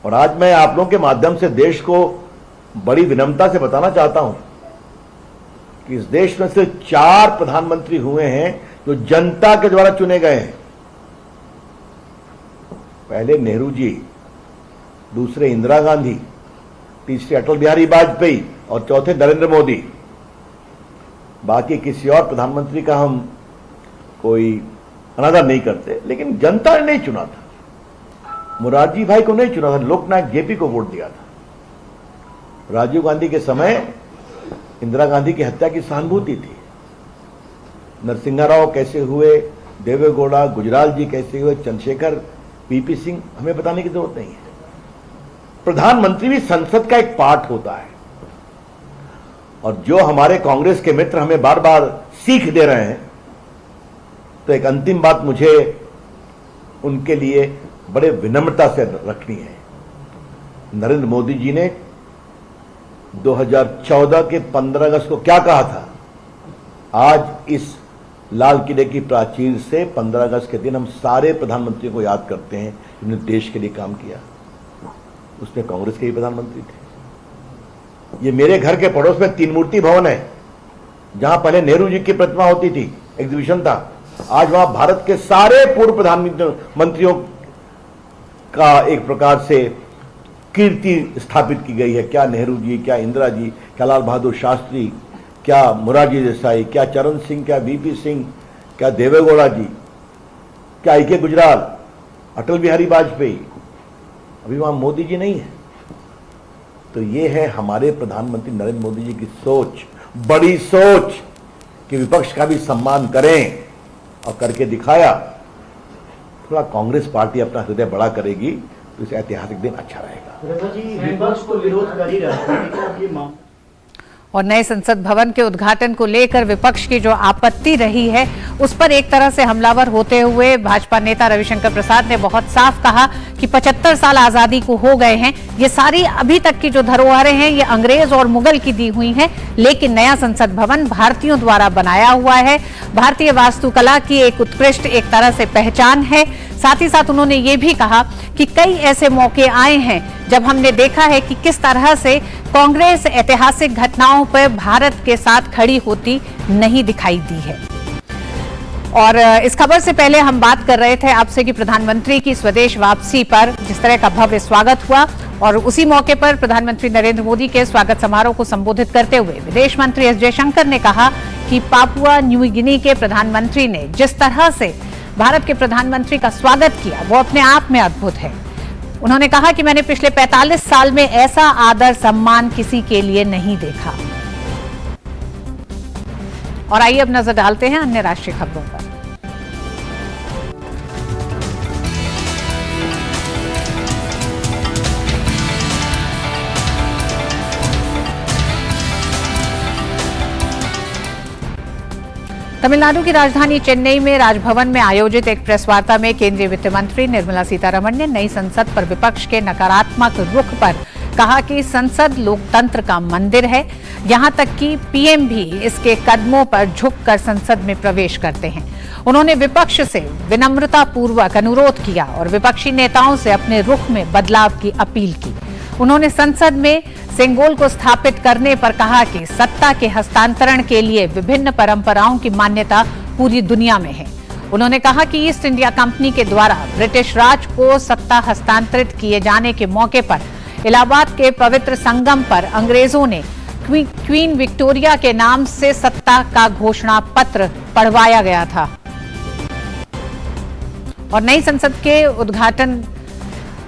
और आज मैं आप लोगों के माध्यम से देश को बड़ी विनम्रता से बताना चाहता हूं कि इस देश में सिर्फ 4 प्रधानमंत्री हुए हैं जो जनता के द्वारा चुने गए हैं। पहले नेहरू जी, दूसरे इंदिरा गांधी, तीसरे अटल बिहारी वाजपेयी और चौथे नरेंद्र मोदी। बाकी किसी और प्रधानमंत्री का हम कोई अनादर नहीं करते, लेकिन जनता ने नहीं चुना था। मोरारजी भाई को नहीं चुना था, लोकनायक जेपी को वोट दिया था। राजीव गांधी के समय इंदिरा गांधी की हत्या की सहानुभूति थी। नरसिंहा राव कैसे हुए, देवेगौड़ा, गुजराल जी कैसे हुए, चंद्रशेखर, पीपी सिंह, हमें बताने की जरूरत नहीं है। प्रधानमंत्री भी संसद का एक पार्ट होता है। और जो हमारे कांग्रेस के मित्र हमें बार बार सीख दे रहे हैं, तो एक अंतिम बात मुझे उनके लिए बड़े विनम्रता से रखनी है। नरेंद्र मोदी जी ने 2014 के 15 अगस्त को क्या कहा था? आज इस लाल किले की प्राचीर से 15 अगस्त के दिन हम सारे प्रधानमंत्रियों को याद करते हैं जिन्होंने देश के लिए काम किया। उसमें कांग्रेस के ही प्रधानमंत्री थे। ये मेरे घर के पड़ोस में 3 मूर्ति भवन है, जहां पहले नेहरू जी की प्रतिमा होती थी, एग्जीबिशन था। आज वहां भारत के सारे पूर्व प्रधानमंत्रियों का एक प्रकार से कीर्ति स्थापित की गई है। क्या नेहरू जी, क्या इंदिरा जी, क्या लाल बहादुर शास्त्री, क्या मोरारजी देसाई, क्या चरण सिंह, क्या वीपी सिंह, क्या देवेगौड़ा जी, क्या आई के गुजराल, अटल बिहारी वाजपेयी। अभी वहां मोदी जी नहीं है। तो ये है हमारे प्रधानमंत्री नरेंद्र मोदी जी की सोच, बड़ी सोच कि विपक्ष का भी सम्मान करें, और करके दिखाया। थोड़ा कांग्रेस पार्टी अपना हृदय बड़ा करेगी तो इस ऐतिहासिक दिन अच्छा रहेगा। विपक्ष को विरोध कर ही रहा है, लेकिन अब ये और नए संसद भवन के उद्घाटन को लेकर विपक्ष की जो आपत्ति रही है, उस पर एक तरह से हमलावर होते हुए भाजपा नेता रविशंकर प्रसाद ने बहुत साफ कहा कि 75 साल आजादी को हो गए हैं, ये सारी अभी तक की जो धरोहरें हैं ये अंग्रेज और मुगल की दी हुई हैं, लेकिन नया संसद भवन भारतीयों द्वारा बनाया हुआ है। भारतीय वास्तुकला की एक उत्कृष्ट एक तरह से पहचान है। साथ ही साथ उन्होंने ये भी कहा कि कई ऐसे मौके आए हैं जब हमने देखा है कि किस तरह से कांग्रेस ऐतिहासिक घटनाओं पर भारत के साथ खड़ी होती नहीं दिखाई दी है। और इस खबर से पहले हम बात कर रहे थे आपसे कि प्रधानमंत्री की स्वदेश वापसी पर जिस तरह का भव्य स्वागत हुआ, और उसी मौके पर प्रधानमंत्री नरेंद्र मोदी के स्वागत समारोह को संबोधित करते हुए विदेश मंत्री एस जयशंकर ने कहा कि पापुआ न्यू गिनी के प्रधानमंत्री ने जिस तरह से भारत के प्रधानमंत्री का स्वागत किया वो अपने आप में अद्भुत है। उन्होंने कहा कि मैंने पिछले 45 साल में ऐसा आदर सम्मान किसी के लिए नहीं देखा। और आइए अब नजर डालते हैं अन्य राष्ट्रीय खबरों पर। तमिलनाडु की राजधानी चेन्नई में राजभवन में आयोजित एक प्रेस वार्ता में केंद्रीय वित्त मंत्री निर्मला सीतारमण ने नई संसद पर विपक्ष के नकारात्मक रुख पर कहा कि संसद लोकतंत्र का मंदिर है, यहां तक कि पीएम भी इसके कदमों पर झुककर संसद में प्रवेश करते हैं। उन्होंने विपक्ष से विनम्रतापूर्वक अनुरोध किया और विपक्षी नेताओं से अपने रुख में बदलाव की अपील की। उन्होंने संसद में सेंगोल को स्थापित करने पर कहा कि सत्ता के हस्तांतरण के लिए विभिन्न परंपराओं की मान्यता पूरी दुनिया में है। उन्होंने कहा कि ईस्ट इंडिया कंपनी के द्वारा ब्रिटिश राज को सत्ता हस्तांतरित किए जाने के मौके पर इलाहाबाद के पवित्र संगम पर अंग्रेजों ने क्वीन विक्टोरिया के नाम से सत्ता का घोषणा पत्र पढ़वाया गया था। और नई संसद के उद्घाटन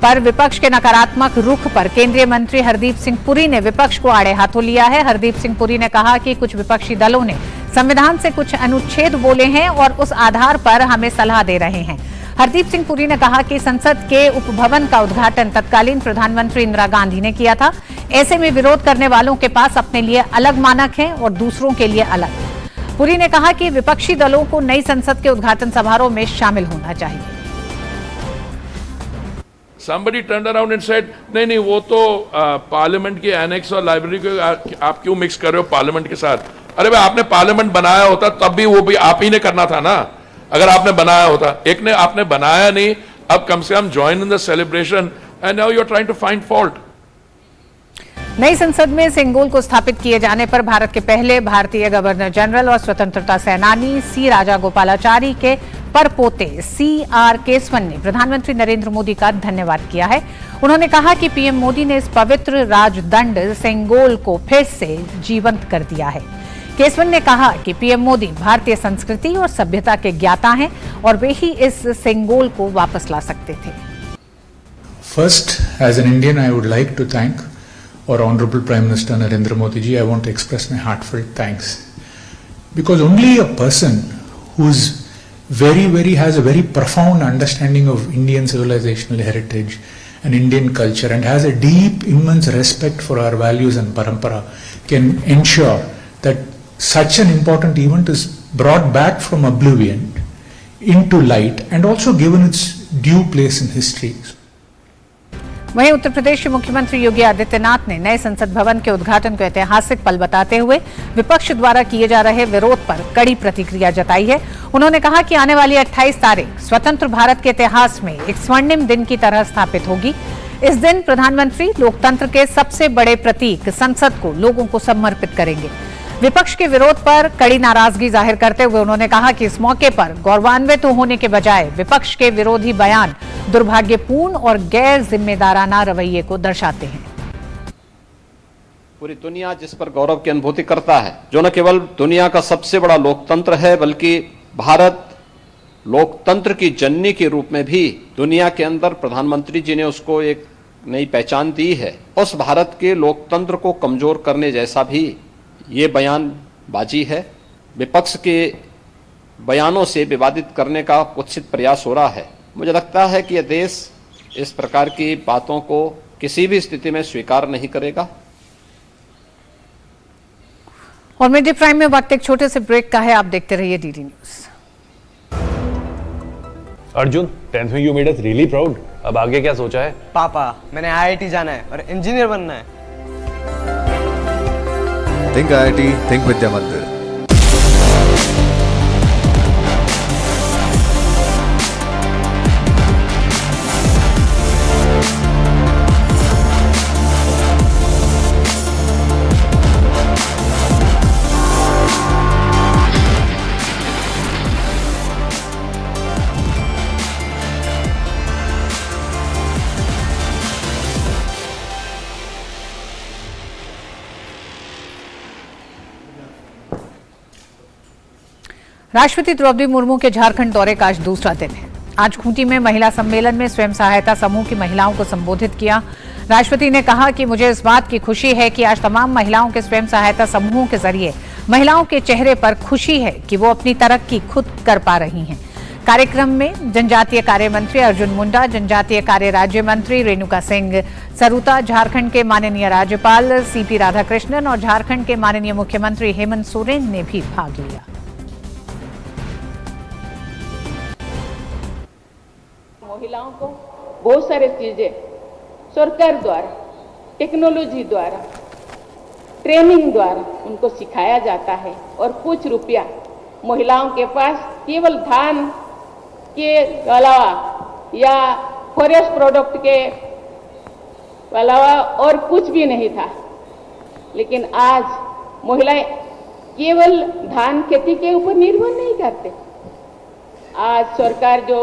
पर विपक्ष के नकारात्मक रुख पर केंद्रीय मंत्री हरदीप सिंह पुरी ने विपक्ष को आड़े हाथों लिया है। हरदीप सिंह पुरी ने कहा कि कुछ विपक्षी दलों ने संविधान से कुछ अनुच्छेद बोले हैं और उस आधार पर हमें सलाह दे रहे हैं। हरदीप सिंह पुरी ने कहा कि संसद के उपभवन का उद्घाटन तत्कालीन प्रधानमंत्री इंदिरा गांधी ने किया था। ऐसे में विरोध करने वालों के पास अपने लिए अलग मानक हैं और दूसरों के लिए अलग। पुरी ने कहा कि विपक्षी दलों को नई संसद के उद्घाटन समारोह में शामिल होना चाहिए। Somebody turned around and said, नहीं वो तो पार्लियामेंट के एनेक्स और लाइब्रेरी को आप क्यों मिक्स कर रहे हो पार्लियामेंट के साथ? अरे भाई आपने पार्लियामेंट बनाया होता तब भी वो भी आप ही ने करना था ना। अगर आपने बनाया होता, एक ने आपने बनाया नहीं, अब कम से कम join in the celebration and now you are trying to find fault. नई संसद में सेंगोल को स्थापित किए जाने पर भारत के पहले भारतीय गवर्नर जनरल और स्वतंत्रता सेनानी सी राजागोपालाचारी के परपोते CR केसवन ने प्रधानमंत्री नरेंद्र मोदी का धन्यवाद किया है। उन्होंने कहा कि पीएम मोदी ने इस पवित्र राजदंड सेंगोल को फिर से जीवंत कर दिया है। केसवन ने कहा कि पीएम मोदी भारतीय संस्कृति और सभ्यता के ज्ञाता हैं और वे ही इस सेंगोल को वापस ला सकते थे। First, as an Indian, I would like to thank our Honorable Prime Minister Narendra Modi ji. I want to express my heartfelt thanks, because only a person who's has a very profound understanding of Indian civilizational heritage and Indian culture and has a deep, immense respect for our values and parampara can ensure that such an important event is brought back from oblivion into light and also given its due place in history. वहीं उत्तर प्रदेश के मुख्यमंत्री योगी आदित्यनाथ ने नए संसद भवन के उद्घाटन को ऐतिहासिक पल बताते हुए विपक्ष द्वारा किए जा रहे विरोध पर कड़ी प्रतिक्रिया जताई है। उन्होंने कहा कि आने वाली 28 तारीख स्वतंत्र भारत के इतिहास में एक स्वर्णिम दिन की तरह स्थापित होगी। इस दिन प्रधानमंत्री लोकतंत्र के सबसे बड़े प्रतीक संसद को लोगों को समर्पित करेंगे। विपक्ष के विरोध पर कड़ी नाराजगी जाहिर करते हुए उन्होंने कहा कि इस मौके पर गौरवान्वित होने के बजाय विपक्ष के विरोधी बयान दुर्भाग्यपूर्ण और गैर जिम्मेदाराना रवैये को दर्शाते हैं। पूरी दुनिया जिस पर गौरव की अनुभूति करता है, जो न केवल दुनिया का सबसे बड़ा लोकतंत्र है बल्कि भारत लोकतंत्र की जननी के रूप में भी दुनिया के अंदर प्रधानमंत्री जी ने उसको एक नई पहचान दी है। उस भारत के लोकतंत्र को कमजोर करने जैसा भी ये बयानबाजी है। विपक्ष के बयानों से विवादित करने का कुत्सित प्रयास हो रहा है। मुझे लगता है कि यह देश इस प्रकार की बातों को किसी भी स्थिति में स्वीकार नहीं करेगा। और मिड डे प्राइम में वक्त एक छोटे से ब्रेक का है। आप देखते रहिए डीडी न्यूज। अर्जुन, 10th में you made us really proud. अब आगे क्या सोचा है? पापा, मैंने IIT जाना है और इंजीनियर बनना है। Think IIT, think Vidya Mandir. राष्ट्रपति द्रौपदी मुर्मू के झारखंड दौरे का आज दूसरा दिन है। आज खूंटी में महिला सम्मेलन में स्वयं सहायता समूह की महिलाओं को संबोधित किया। राष्ट्रपति ने कहा कि मुझे इस बात की खुशी है कि आज तमाम महिलाओं के स्वयं सहायता समूहों के जरिए महिलाओं के चेहरे पर खुशी है कि वो अपनी तरक्की खुद कर पा रही हैं। कार्यक्रम में जनजातीय कार्य मंत्री अर्जुन मुंडा, जनजातीय कार्य राज्य मंत्री रेणुका सिंह सरूता, झारखंड के माननीय राज्यपाल CP राधाकृष्णन और झारखंड के माननीय मुख्यमंत्री हेमंत सोरेन ने भी भाग लिया। महिलाओं को बहुत सारे चीजें सरकार द्वारा, टेक्नोलॉजी द्वारा, ट्रेनिंग द्वारा उनको सिखाया जाता है और कुछ रुपया महिलाओं के पास केवल धान के अलावा या फॉरेस्ट प्रोडक्ट के अलावा और कुछ भी नहीं था। लेकिन आज महिलाएं केवल धान खेती के ऊपर निर्भर नहीं करते, आज सरकार जो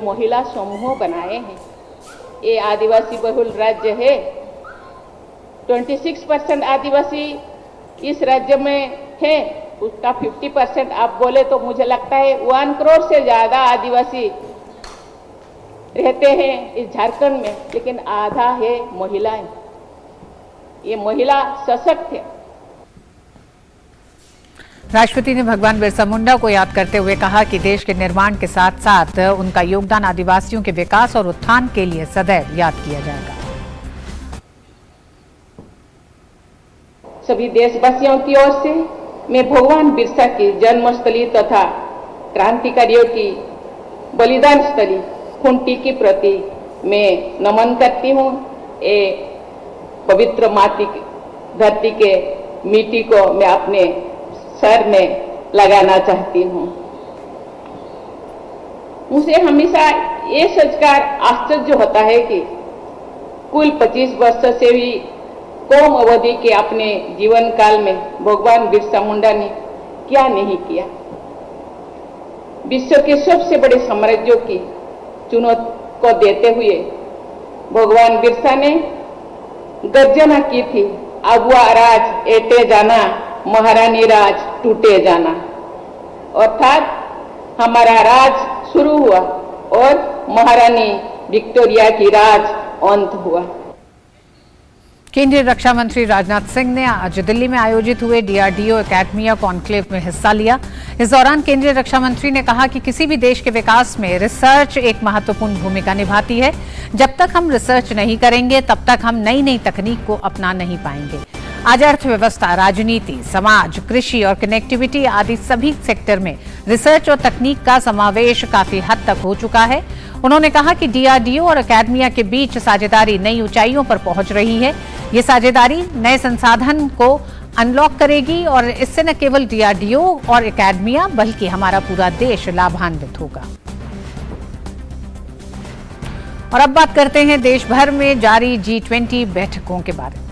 महिला समूह बनाए हैं, ये आदिवासी बहुल राज्य है। 26% आदिवासी इस राज्य में है, उसका 50% आप बोले तो मुझे लगता है 1 करोड़ से ज्यादा आदिवासी रहते हैं इस झारखंड में, लेकिन आधा है महिलाएं। ये महिला सशक्त है। राष्ट्रपति ने भगवान बिरसा मुंडा को याद करते हुए कहा कि देश के निर्माण के साथ साथ उनका योगदान आदिवासियों के विकास और उत्थान के लिए सदैव याद किया जाएगा। सभी देशवासियों की ओर से मैं भगवान बिरसा की जन्मस्थली तथा क्रांतिकारियों की बलिदान स्थली खूंटी के प्रति मैं नमन करती हूँ। ये पवित्र माटी धरती के मिट्टी को मैं अपने सर में लगाना चाहती हूँ। मुझे हमेशा ये सोचकर आश्चर्य होता है कि कुल 25 वर्ष से भी कम अवधि के अपने जीवन काल में भगवान बिरसा मुंडा ने क्या नहीं किया। विश्व के सबसे बड़े साम्राज्यों की चुनौती को देते हुए भगवान बिरसा ने गर्जना की थी, अबुआ राज एटे जाना, महारानी राज टूटे जाना। अर्थात हमारा राज शुरू हुआ और महारानी विक्टोरिया की राज अंत हुआ। केंद्रीय रक्षा मंत्री राजनाथ सिंह ने आज दिल्ली में आयोजित हुए डीआरडीओ एकेडमिया कॉन्क्लेव में हिस्सा लिया। इस दौरान केंद्रीय रक्षा मंत्री ने कहा कि किसी भी देश के विकास में रिसर्च एक महत्वपूर्ण भूमिका निभाती है। जब तक हम रिसर्च नहीं करेंगे तब तक हम नई नई तकनीक को अपना नहीं पाएंगे। आज अर्थव्यवस्था, राजनीति, समाज, कृषि और कनेक्टिविटी आदि सभी सेक्टर में रिसर्च और तकनीक का समावेश काफी हद तक हो चुका है। उन्होंने कहा कि डीआरडीओ और एकेडमिया के बीच साझेदारी नई ऊंचाइयों पर पहुंच रही है। ये साझेदारी नए संसाधन को अनलॉक करेगी और इससे न केवल डीआरडीओ और एकेडमिया बल्कि हमारा पूरा देश लाभान्वित होगा। और अब बात करते हैं देश भर में जारी G20 बैठकों के बारे में।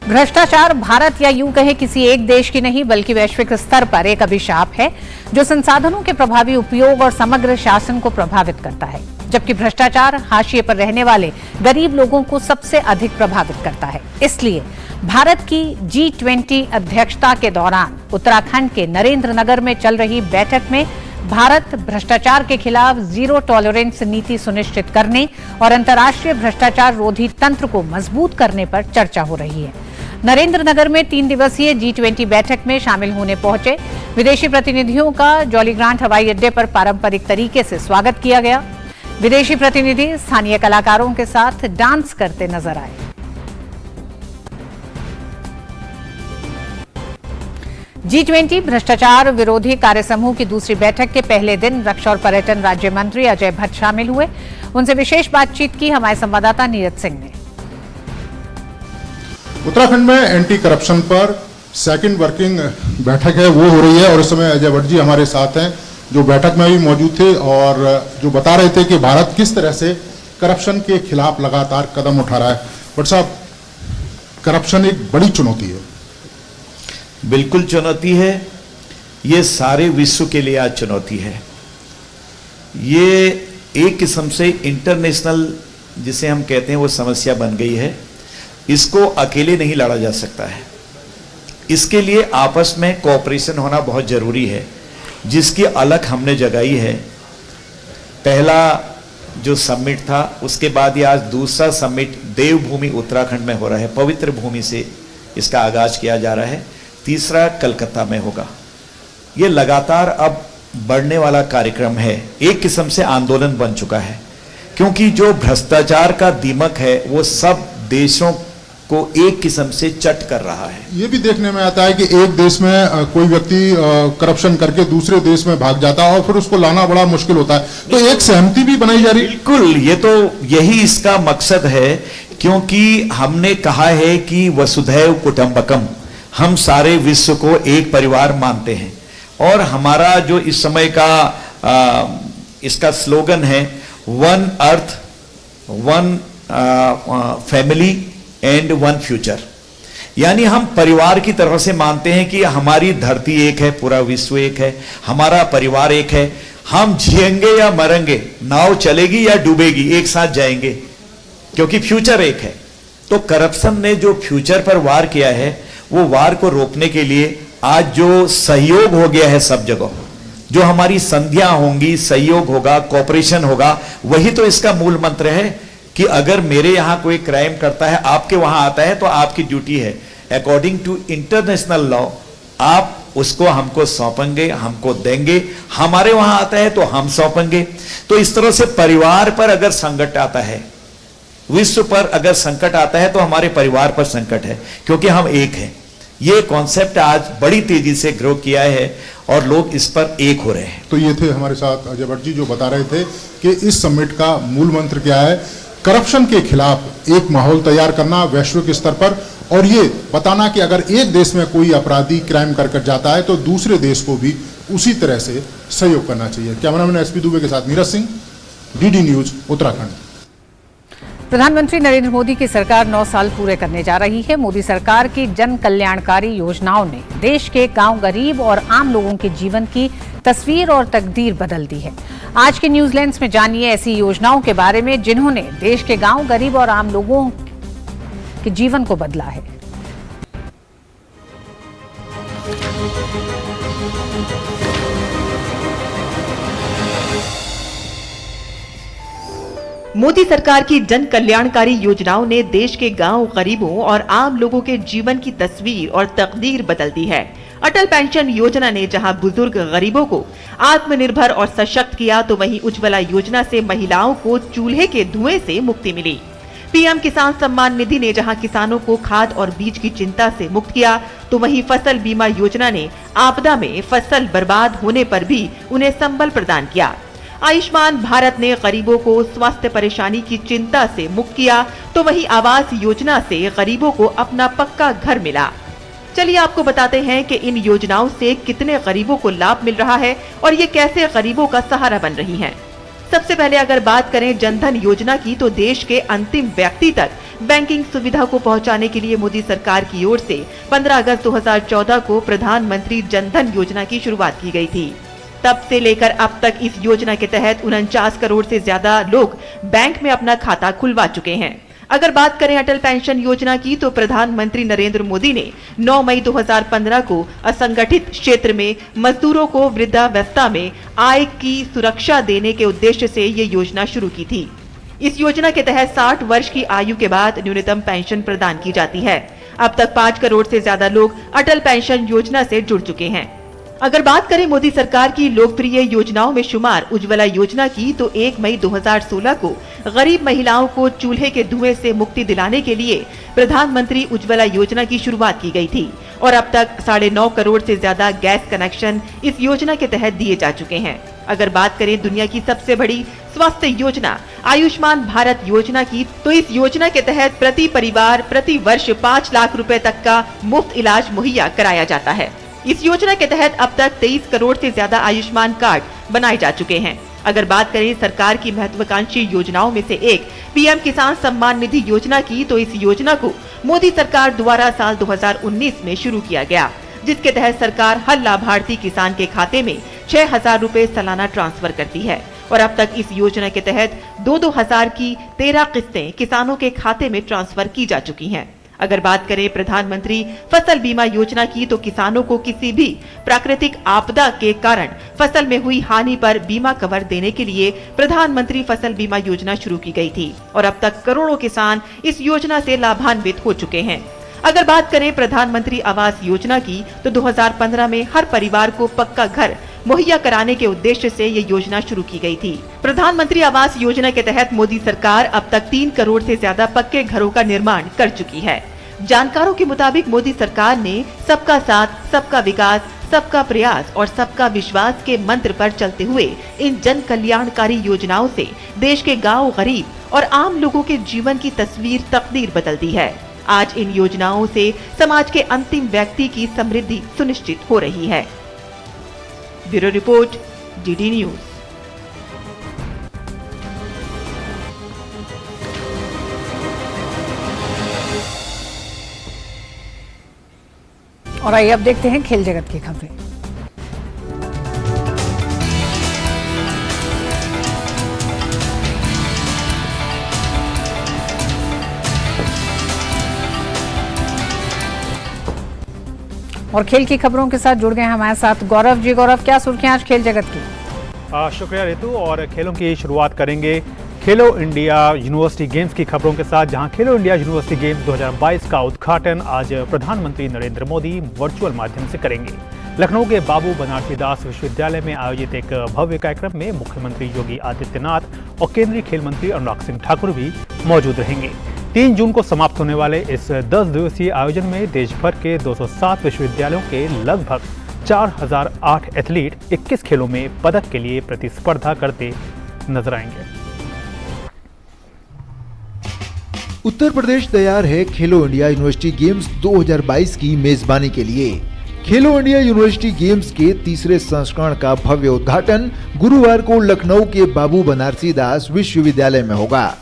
भ्रष्टाचार भारत या यूं कहे किसी एक देश की नहीं बल्कि वैश्विक स्तर पर एक अभिशाप है जो संसाधनों के प्रभावी उपयोग और समग्र शासन को प्रभावित करता है, जबकि भ्रष्टाचार हाशिए पर रहने वाले गरीब लोगों को सबसे अधिक प्रभावित करता है। इसलिए भारत की G20 अध्यक्षता के दौरान उत्तराखंड के नरेंद्रनगर में चल रही बैठक में भारत भ्रष्टाचार के खिलाफ जीरो टॉलरेंस नीति सुनिश्चित करने और अंतर्राष्ट्रीय भ्रष्टाचार रोधी तंत्र को मजबूत करने पर चर्चा हो रही है। नरेंद्रनगर में 3 दिवसीय G20 बैठक में शामिल होने पहुंचे विदेशी प्रतिनिधियों का जॉली ग्रांट हवाई अड्डे पर पारंपरिक तरीके से स्वागत किया गया। विदेशी प्रतिनिधि स्थानीय कलाकारों के साथ डांस करते नजर आए। G20 भ्रष्टाचार विरोधी कार्यसमूह की दूसरी बैठक के पहले दिन रक्षा और पर्यटन राज्य मंत्री अजय भट्ट शामिल हुए। उनसे विशेष बातचीत की हमारे संवाददाता नीरज सिंह ने। उत्तराखंड में एंटी करप्शन पर सेकंड वर्किंग बैठक है वो हो रही है और इस समय अजय भट्ट जी हमारे साथ हैं जो बैठक में भी मौजूद थे और जो बता रहे थे कि भारत किस तरह से करप्शन के खिलाफ लगातार कदम उठा रहा है। भट्ट साहब, करप्शन एक बड़ी चुनौती है। बिल्कुल चुनौती है, ये सारे विश्व के लिए आज चुनौती है। ये एक किस्म से इंटरनेशनल जिसे हम कहते हैं वो समस्या बन गई है। इसको अकेले नहीं लड़ा जा सकता है, इसके लिए आपस में कोऑपरेशन होना बहुत जरूरी है, जिसकी अलग हमने जगाई है। पहला जो समिट था उसके बाद ये आज दूसरा समिट देवभूमि उत्तराखंड में हो रहा है, पवित्र भूमि से इसका आगाज किया जा रहा है। तीसरा कलकत्ता में होगा। ये लगातार अब बढ़ने वाला कार्यक्रम है, एक किस्म से आंदोलन बन चुका है, क्योंकि जो भ्रष्टाचार का दीमक है वो सब देशों को एक किस्म से चट कर रहा है। ये भी देखने में आता है कि एक देश में कोई व्यक्ति करप्शन करके दूसरे देश में भाग जाता है और फिर उसको लाना बड़ा मुश्किल होता है, तो एक सहमति भी बनाई जा रही है। बिल्कुल, ये तो यही इसका मकसद है क्योंकि हमने कहा है कि वसुधैव कुटुंबकम, हम सारे विश्व को एक परिवार मानते हैं। और हमारा जो इस समय का इसका स्लोगन है one earth, one family and one future, यानी हम परिवार की तरफ से मानते हैं कि हमारी धरती एक है, पूरा विश्व एक है, हमारा परिवार एक है। हम जिएंगे या मरेंगे, नाव चलेगी या डूबेगी, एक साथ जाएंगे, क्योंकि फ्यूचर एक है। तो करप्शन ने जो फ्यूचर पर वार किया है, वो वार को रोकने के लिए आज जो सहयोग हो गया है सब जगह, जो हमारी संधियां होंगी, सहयोग होगा, कोऑपरेशन होगा, वही तो इसका मूल मंत्र है कि अगर मेरे यहां कोई क्राइम करता है, आपके वहां आता है, तो आपकी ड्यूटी है अकॉर्डिंग टू इंटरनेशनल लॉ, आप उसको हमको सौंपेंगे, हमको देंगे। हमारे वहां आता है तो हम सौंपेंगे। तो इस तरह से परिवार पर अगर संकट आता है, विश्व पर अगर संकट आता है, तो हमारे परिवार पर संकट है, क्योंकि हम एक हैं। ये कॉन्सेप्ट आज बड़ी तेजी से ग्रो किया है और लोग इस पर एक हो रहे हैं। तो ये थे हमारे साथ अजय भट्ट जी, जो बता रहे थे कि इस समिट का मूल मंत्र क्या है, करप्शन के खिलाफ एक माहौल तैयार करना वैश्विक स्तर पर, और ये बताना कि अगर एक देश में कोई अपराधी क्राइम कर जाता है तो दूसरे देश को भी उसी तरह से सहयोग करना चाहिए। कैमरामैन एसपी दुबे के साथ नीरज सिंह, डीडी न्यूज, उत्तराखंड। प्रधानमंत्री नरेंद्र मोदी की सरकार 9 साल पूरे करने जा रही है। मोदी सरकार की जन कल्याणकारी योजनाओं ने देश के गांव, गरीब और आम लोगों के जीवन की तस्वीर और तकदीर बदल दी है। आज के न्यूज लेंस में जानिए ऐसी योजनाओं के बारे में जिन्होंने देश के गांव, गरीब और आम लोगों के जीवन को बदला है। मोदी सरकार की जन कल्याणकारी योजनाओं ने देश के गांव, गरीबों और आम लोगों के जीवन की तस्वीर और तकदीर बदल दी है। अटल पेंशन योजना ने जहां बुजुर्ग गरीबों को आत्मनिर्भर और सशक्त किया, तो वहीं उज्ज्वला योजना से महिलाओं को चूल्हे के धुएं से मुक्ति मिली। पीएम किसान सम्मान निधि ने जहां किसानों को खाद और बीज की चिंता से मुक्त किया, तो वहीं फसल बीमा योजना ने आपदा में फसल बर्बाद होने पर भी उन्हें संबल प्रदान किया। आयुष्मान भारत ने गरीबों को स्वास्थ्य परेशानी की चिंता से मुक्त किया, तो वहीं आवास योजना से गरीबों को अपना पक्का घर मिला। चलिए आपको बताते हैं कि इन योजनाओं से कितने गरीबों को लाभ मिल रहा है और ये कैसे गरीबों का सहारा बन रही हैं। सबसे पहले अगर बात करें जनधन योजना की, तो देश के अंतिम व्यक्ति तक बैंकिंग सुविधा को पहुंचाने के लिए मोदी सरकार की ओर से 15 अगस्त 2014 को प्रधानमंत्री जनधन योजना की शुरुआत की गई थी। तब से लेकर अब तक इस योजना के तहत 49 करोड़ से ज्यादा लोग बैंक में अपना खाता खुलवा चुके हैं। अगर बात करें अटल पेंशन योजना की, तो प्रधानमंत्री नरेंद्र मोदी ने 9 मई 2015 को असंगठित क्षेत्र में मजदूरों को वृद्धावस्था में आय की सुरक्षा देने के उद्देश्य से ये योजना शुरू की थी। इस योजना के तहत 60 वर्ष की आयु के बाद न्यूनतम पेंशन प्रदान की जाती है। अब तक 5 करोड़ से ज्यादा लोग अटल पेंशन योजना से जुड़ चुके हैं। अगर बात करें मोदी सरकार की लोकप्रिय योजनाओं में शुमार उज्ज्वला योजना की, तो 1 मई 2016 को गरीब महिलाओं को चूल्हे के धुएं से मुक्ति दिलाने के लिए प्रधानमंत्री उज्ज्वला योजना की शुरुआत की गई थी और अब तक 9.5 करोड़ से ज्यादा गैस कनेक्शन इस योजना के तहत दिए जा चुके हैं। अगर बात करें दुनिया की सबसे बड़ी स्वास्थ्य योजना आयुष्मान भारत योजना की, तो इस योजना के तहत प्रति परिवार प्रति वर्ष 5 लाख रुपए तक का मुफ्त इलाज मुहैया कराया जाता है। इस योजना के तहत अब तक 23 करोड़ से ज्यादा आयुष्मान कार्ड बनाए जा चुके हैं। अगर बात करें सरकार की महत्वाकांक्षी योजनाओं में से एक पीएम किसान सम्मान निधि योजना की, तो इस योजना को मोदी सरकार द्वारा साल 2019 में शुरू किया गया, जिसके तहत सरकार हर लाभार्थी किसान के खाते में 6,000 रुपए सालाना ट्रांसफर करती है और अब तक इस योजना के तहत 2-2 हजार की 13 किस्तें किसानों के खाते में ट्रांसफर की जा चुकी हैं। अगर बात करें प्रधानमंत्री फसल बीमा योजना की, तो किसानों को किसी भी प्राकृतिक आपदा के कारण फसल में हुई हानि पर बीमा कवर देने के लिए प्रधानमंत्री फसल बीमा योजना शुरू की गई थी और अब तक करोड़ों किसान इस योजना से लाभान्वित हो चुके हैं। अगर बात करें प्रधानमंत्री आवास योजना की, तो 2015 में हर परिवार को पक्का घर मुहैया कराने के उद्देश्य से ये योजना शुरू की गई थी। प्रधानमंत्री आवास योजना के तहत मोदी सरकार अब तक 3 करोड़ से ज्यादा पक्के घरों का निर्माण कर चुकी है। जानकारों के मुताबिक मोदी सरकार ने सबका साथ, सबका विकास, सबका प्रयास और सबका विश्वास के मंत्र पर चलते हुए इन जन कल्याणकारी योजनाओं से देश के गांव, गरीब और आम लोगों के जीवन की तस्वीर तकदीर बदलती है। आज इन योजनाओं से समाज के अंतिम व्यक्ति की समृद्धि सुनिश्चित हो रही है। Bureau report, DD news. और आइए अब देखते हैं खेल जगत की खबरें। और खेल की खबरों के साथ जुड़ गए हैं हमारे साथ गौरव जी। गौरव, क्या सुर्खियां आज खेल जगत की? शुक्रिया रितु। और खेलों की शुरुआत करेंगे खेलो इंडिया यूनिवर्सिटी गेम्स की खबरों के साथ, जहां खेलो इंडिया यूनिवर्सिटी गेम्स 2022 का उद्घाटन आज प्रधानमंत्री नरेंद्र मोदी वर्चुअल माध्यम से करेंगे। लखनऊ के बाबू बनारसी दास विश्वविद्यालय में आयोजित एक भव्य कार्यक्रम में मुख्यमंत्री योगी आदित्यनाथ और केंद्रीय खेल मंत्री अनुराग सिंह ठाकुर भी मौजूद रहेंगे। 3 जून को समाप्त होने वाले इस 10 दिवसीय आयोजन में देश भर के 207 विश्वविद्यालयों के लगभग 4008 एथलीट 21 खेलों में पदक के लिए प्रतिस्पर्धा करते नजर आएंगे। उत्तर प्रदेश तैयार है खेलो इंडिया यूनिवर्सिटी गेम्स 2022 की मेजबानी के लिए। खेलो इंडिया यूनिवर्सिटी गेम्स के तीसरे संस्करण का भव्य उद्घाटन गुरुवार को लखनऊ के बाबू बनारसी दास विश्वविद्यालय में होगा।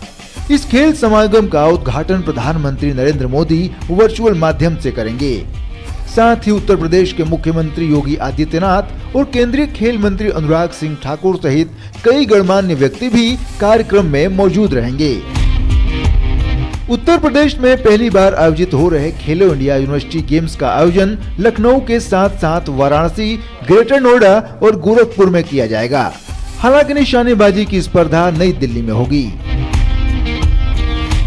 इस खेल समागम का उद्घाटन प्रधानमंत्री नरेंद्र मोदी वर्चुअल माध्यम से करेंगे। साथ ही उत्तर प्रदेश के मुख्यमंत्री योगी आदित्यनाथ और केंद्रीय खेल मंत्री अनुराग सिंह ठाकुर सहित कई गणमान्य व्यक्ति भी कार्यक्रम में मौजूद रहेंगे। उत्तर प्रदेश में पहली बार आयोजित हो रहे खेलो इंडिया यूनिवर्सिटी गेम्स का आयोजन लखनऊ के साथ साथ वाराणसी, ग्रेटर नोएडा और गोरखपुर में किया जाएगा। हालांकि निशानेबाजी की स्पर्धा नई दिल्ली में होगी।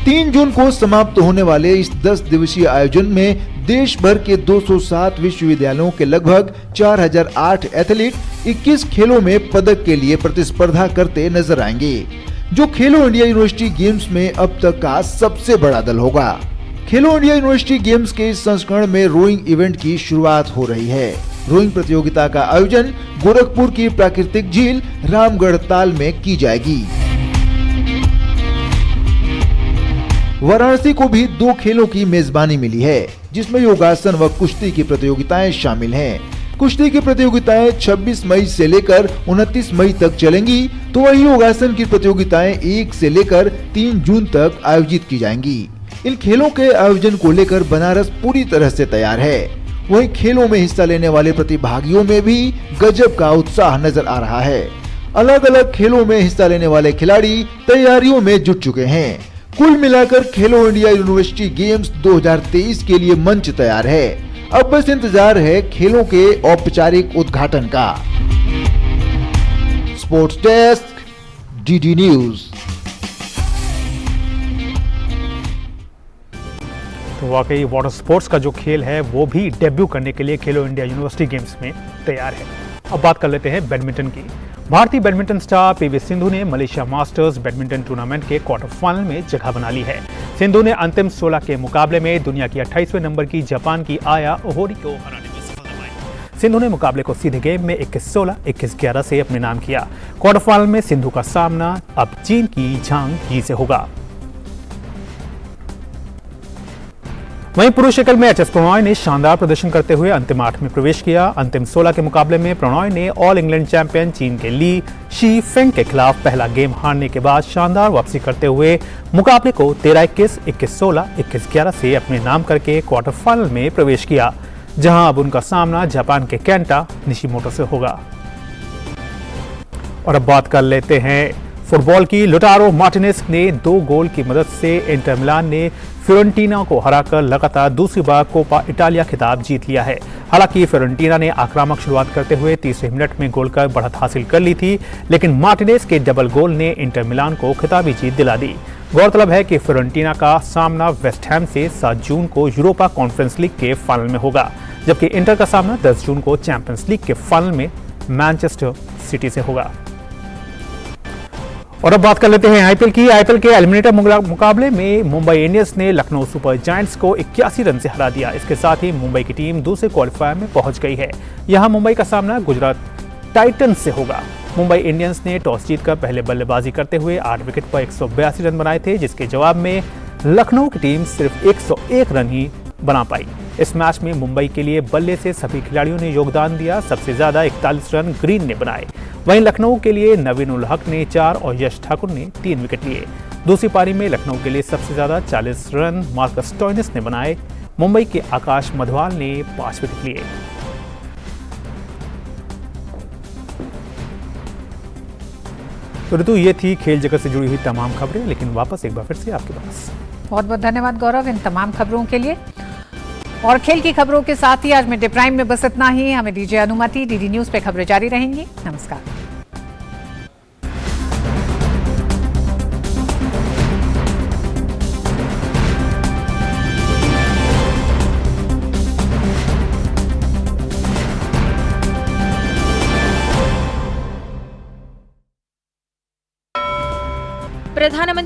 3 जून को समाप्त होने वाले इस 10 दिवसीय आयोजन में देश भर के 207 विश्वविद्यालयों के लगभग 4008 एथलीट 21 खेलों में पदक के लिए प्रतिस्पर्धा करते नजर आएंगे, जो खेलो इंडिया यूनिवर्सिटी गेम्स में अब तक का सबसे बड़ा दल होगा। खेलो इंडिया यूनिवर्सिटी गेम्स के इस संस्करण में रोइंग इवेंट की शुरुआत हो रही है। रोइंग प्रतियोगिता का आयोजन गोरखपुर की प्राकृतिक झील रामगढ़ ताल में की जाएगी। वाराणसी को भी 2 खेलों की मेजबानी मिली है, जिसमें योगासन व कुश्ती की प्रतियोगिताएं शामिल हैं। कुश्ती की प्रतियोगिताएं 26 मई से लेकर 29 मई तक चलेंगी, तो वहीं योगासन की प्रतियोगिताएं 1 से लेकर 3 जून तक आयोजित की जाएंगी। इन खेलों के आयोजन को लेकर बनारस पूरी तरह से तैयार है। वहीं खेलों में हिस्सा लेने वाले प्रतिभागियों में भी गजब का उत्साह नजर आ रहा है। अलग अलग खेलों में हिस्सा लेने वाले खिलाड़ी तैयारियों में जुट चुके हैं। कुल मिलाकर खेलो इंडिया यूनिवर्सिटी गेम्स 2023 के लिए मंच तैयार है। अब बस इंतजार है खेलों के औपचारिक उद्घाटन का। Sports desk, DD news. तो वाकई वाटर स्पोर्ट्स का जो खेल है वो भी डेब्यू करने के लिए खेलो इंडिया यूनिवर्सिटी गेम्स में तैयार है। अब बात कर लेते हैं बैडमिंटन की। भारतीय बैडमिंटन स्टार पीवी सिंधु ने मलेशिया मास्टर्स बैडमिंटन टूर्नामेंट के क्वार्टर फाइनल में जगह बना ली है। सिंधु ने अंतिम 16 के मुकाबले में दुनिया की 28वें नंबर की जापान की आया ओहोरी को हराने में सफलता पाई। सिंधु ने मुकाबले को सीधे गेम में 21-16, 21-11 से अपने नाम किया। क्वार्टर फाइनल में सिंधु का सामना अब चीन की झांग ही से होगा। वहीं पुरुष एकल में एचएस प्रणॉय ने शानदार प्रदर्शन करते हुए अंतिम 8 में प्रवेश किया। अंतिम 16 के मुकाबले में प्रणॉय ने ऑल इंग्लैंड चैंपियन चीन के ली शी फेंग के खिलाफ पहला गेम हारने के बाद शानदार वापसी करते हुए मुकाबले को 13-21, 21-16, 21-11 से अपने नाम करके क्वार्टर फाइनल में प्रवेश किया, जहां अब उनका सामना जापान के केंटा निशिमोटो से होगा। और अब बात कर लेते हैं फुटबॉल की। लुटारो मार्टिनेज ने 2 गोल की मदद से इंटर मिलान ने फियोरेंटीना को हराकर लगातार दूसरी बार कोपा इटालिया खिताब जीत लिया है। हालांकि फियोरेंटीना ने आक्रामक शुरुआत करते हुए तीसरे मिनट में गोल कर बढ़त हासिल कर ली थी, लेकिन मार्टिनेज के डबल गोल ने इंटर मिलान को खिताबी जीत दिला दी। गौरतलब है कि फियोरेंटीना का सामना वेस्ट हैम से 7 जून को यूरोपा कॉन्फ्रेंस लीग के फाइनल में होगा, जबकि इंटर का सामना 10 जून को चैंपियंस लीग के फाइनल में मैनचेस्टर सिटी से होगा। और अब बात कर लेते हैं आईपीएल की। आईपीएल के एलिमिनेटर मुकाबले में मुंबई इंडियंस ने लखनऊ सुपर जायंट्स को 81 रन से हरा दिया। इसके साथ ही मुंबई की टीम दूसरे क्वालीफायर में पहुंच गई है। यहां मुंबई का सामना गुजरात टाइटंस से होगा। मुंबई इंडियंस ने टॉस जीतकर पहले बल्लेबाजी करते हुए 8 विकेट पर 182 रन बनाए थे, जिसके जवाब में लखनऊ की टीम सिर्फ 101 रन ही बना पाई। इस मैच में मुंबई के लिए बल्ले से सभी खिलाड़ियों ने योगदान दिया। सबसे ज्यादा 41 रन ग्रीन ने बनाए। वहीं लखनऊ के लिए नवीन उल हक ने 4 और यश ठाकुर ने 3 विकेट लिए। दूसरी पारी में लखनऊ के लिए सबसे ज्यादा 40 रन मार्कस स्टोइनिस ने बनाए। मुंबई के आकाश मधवाल ने 5 विकेट लिए। तो ऋतु, ये थी खेल जगत से जुड़ी हुई तमाम खबरें, लेकिन वापस एक बार फिर से आपके पास। बहुत बहुत धन्यवाद गौरव इन तमाम खबरों के लिए। और खेल की खबरों के साथ ही आज मिड डे प्राइम में बस इतना ही। हमें दीजिए अनुमति। डीडी न्यूज पे खबरें जारी रहेंगी। नमस्कार। प्रधानमंत्री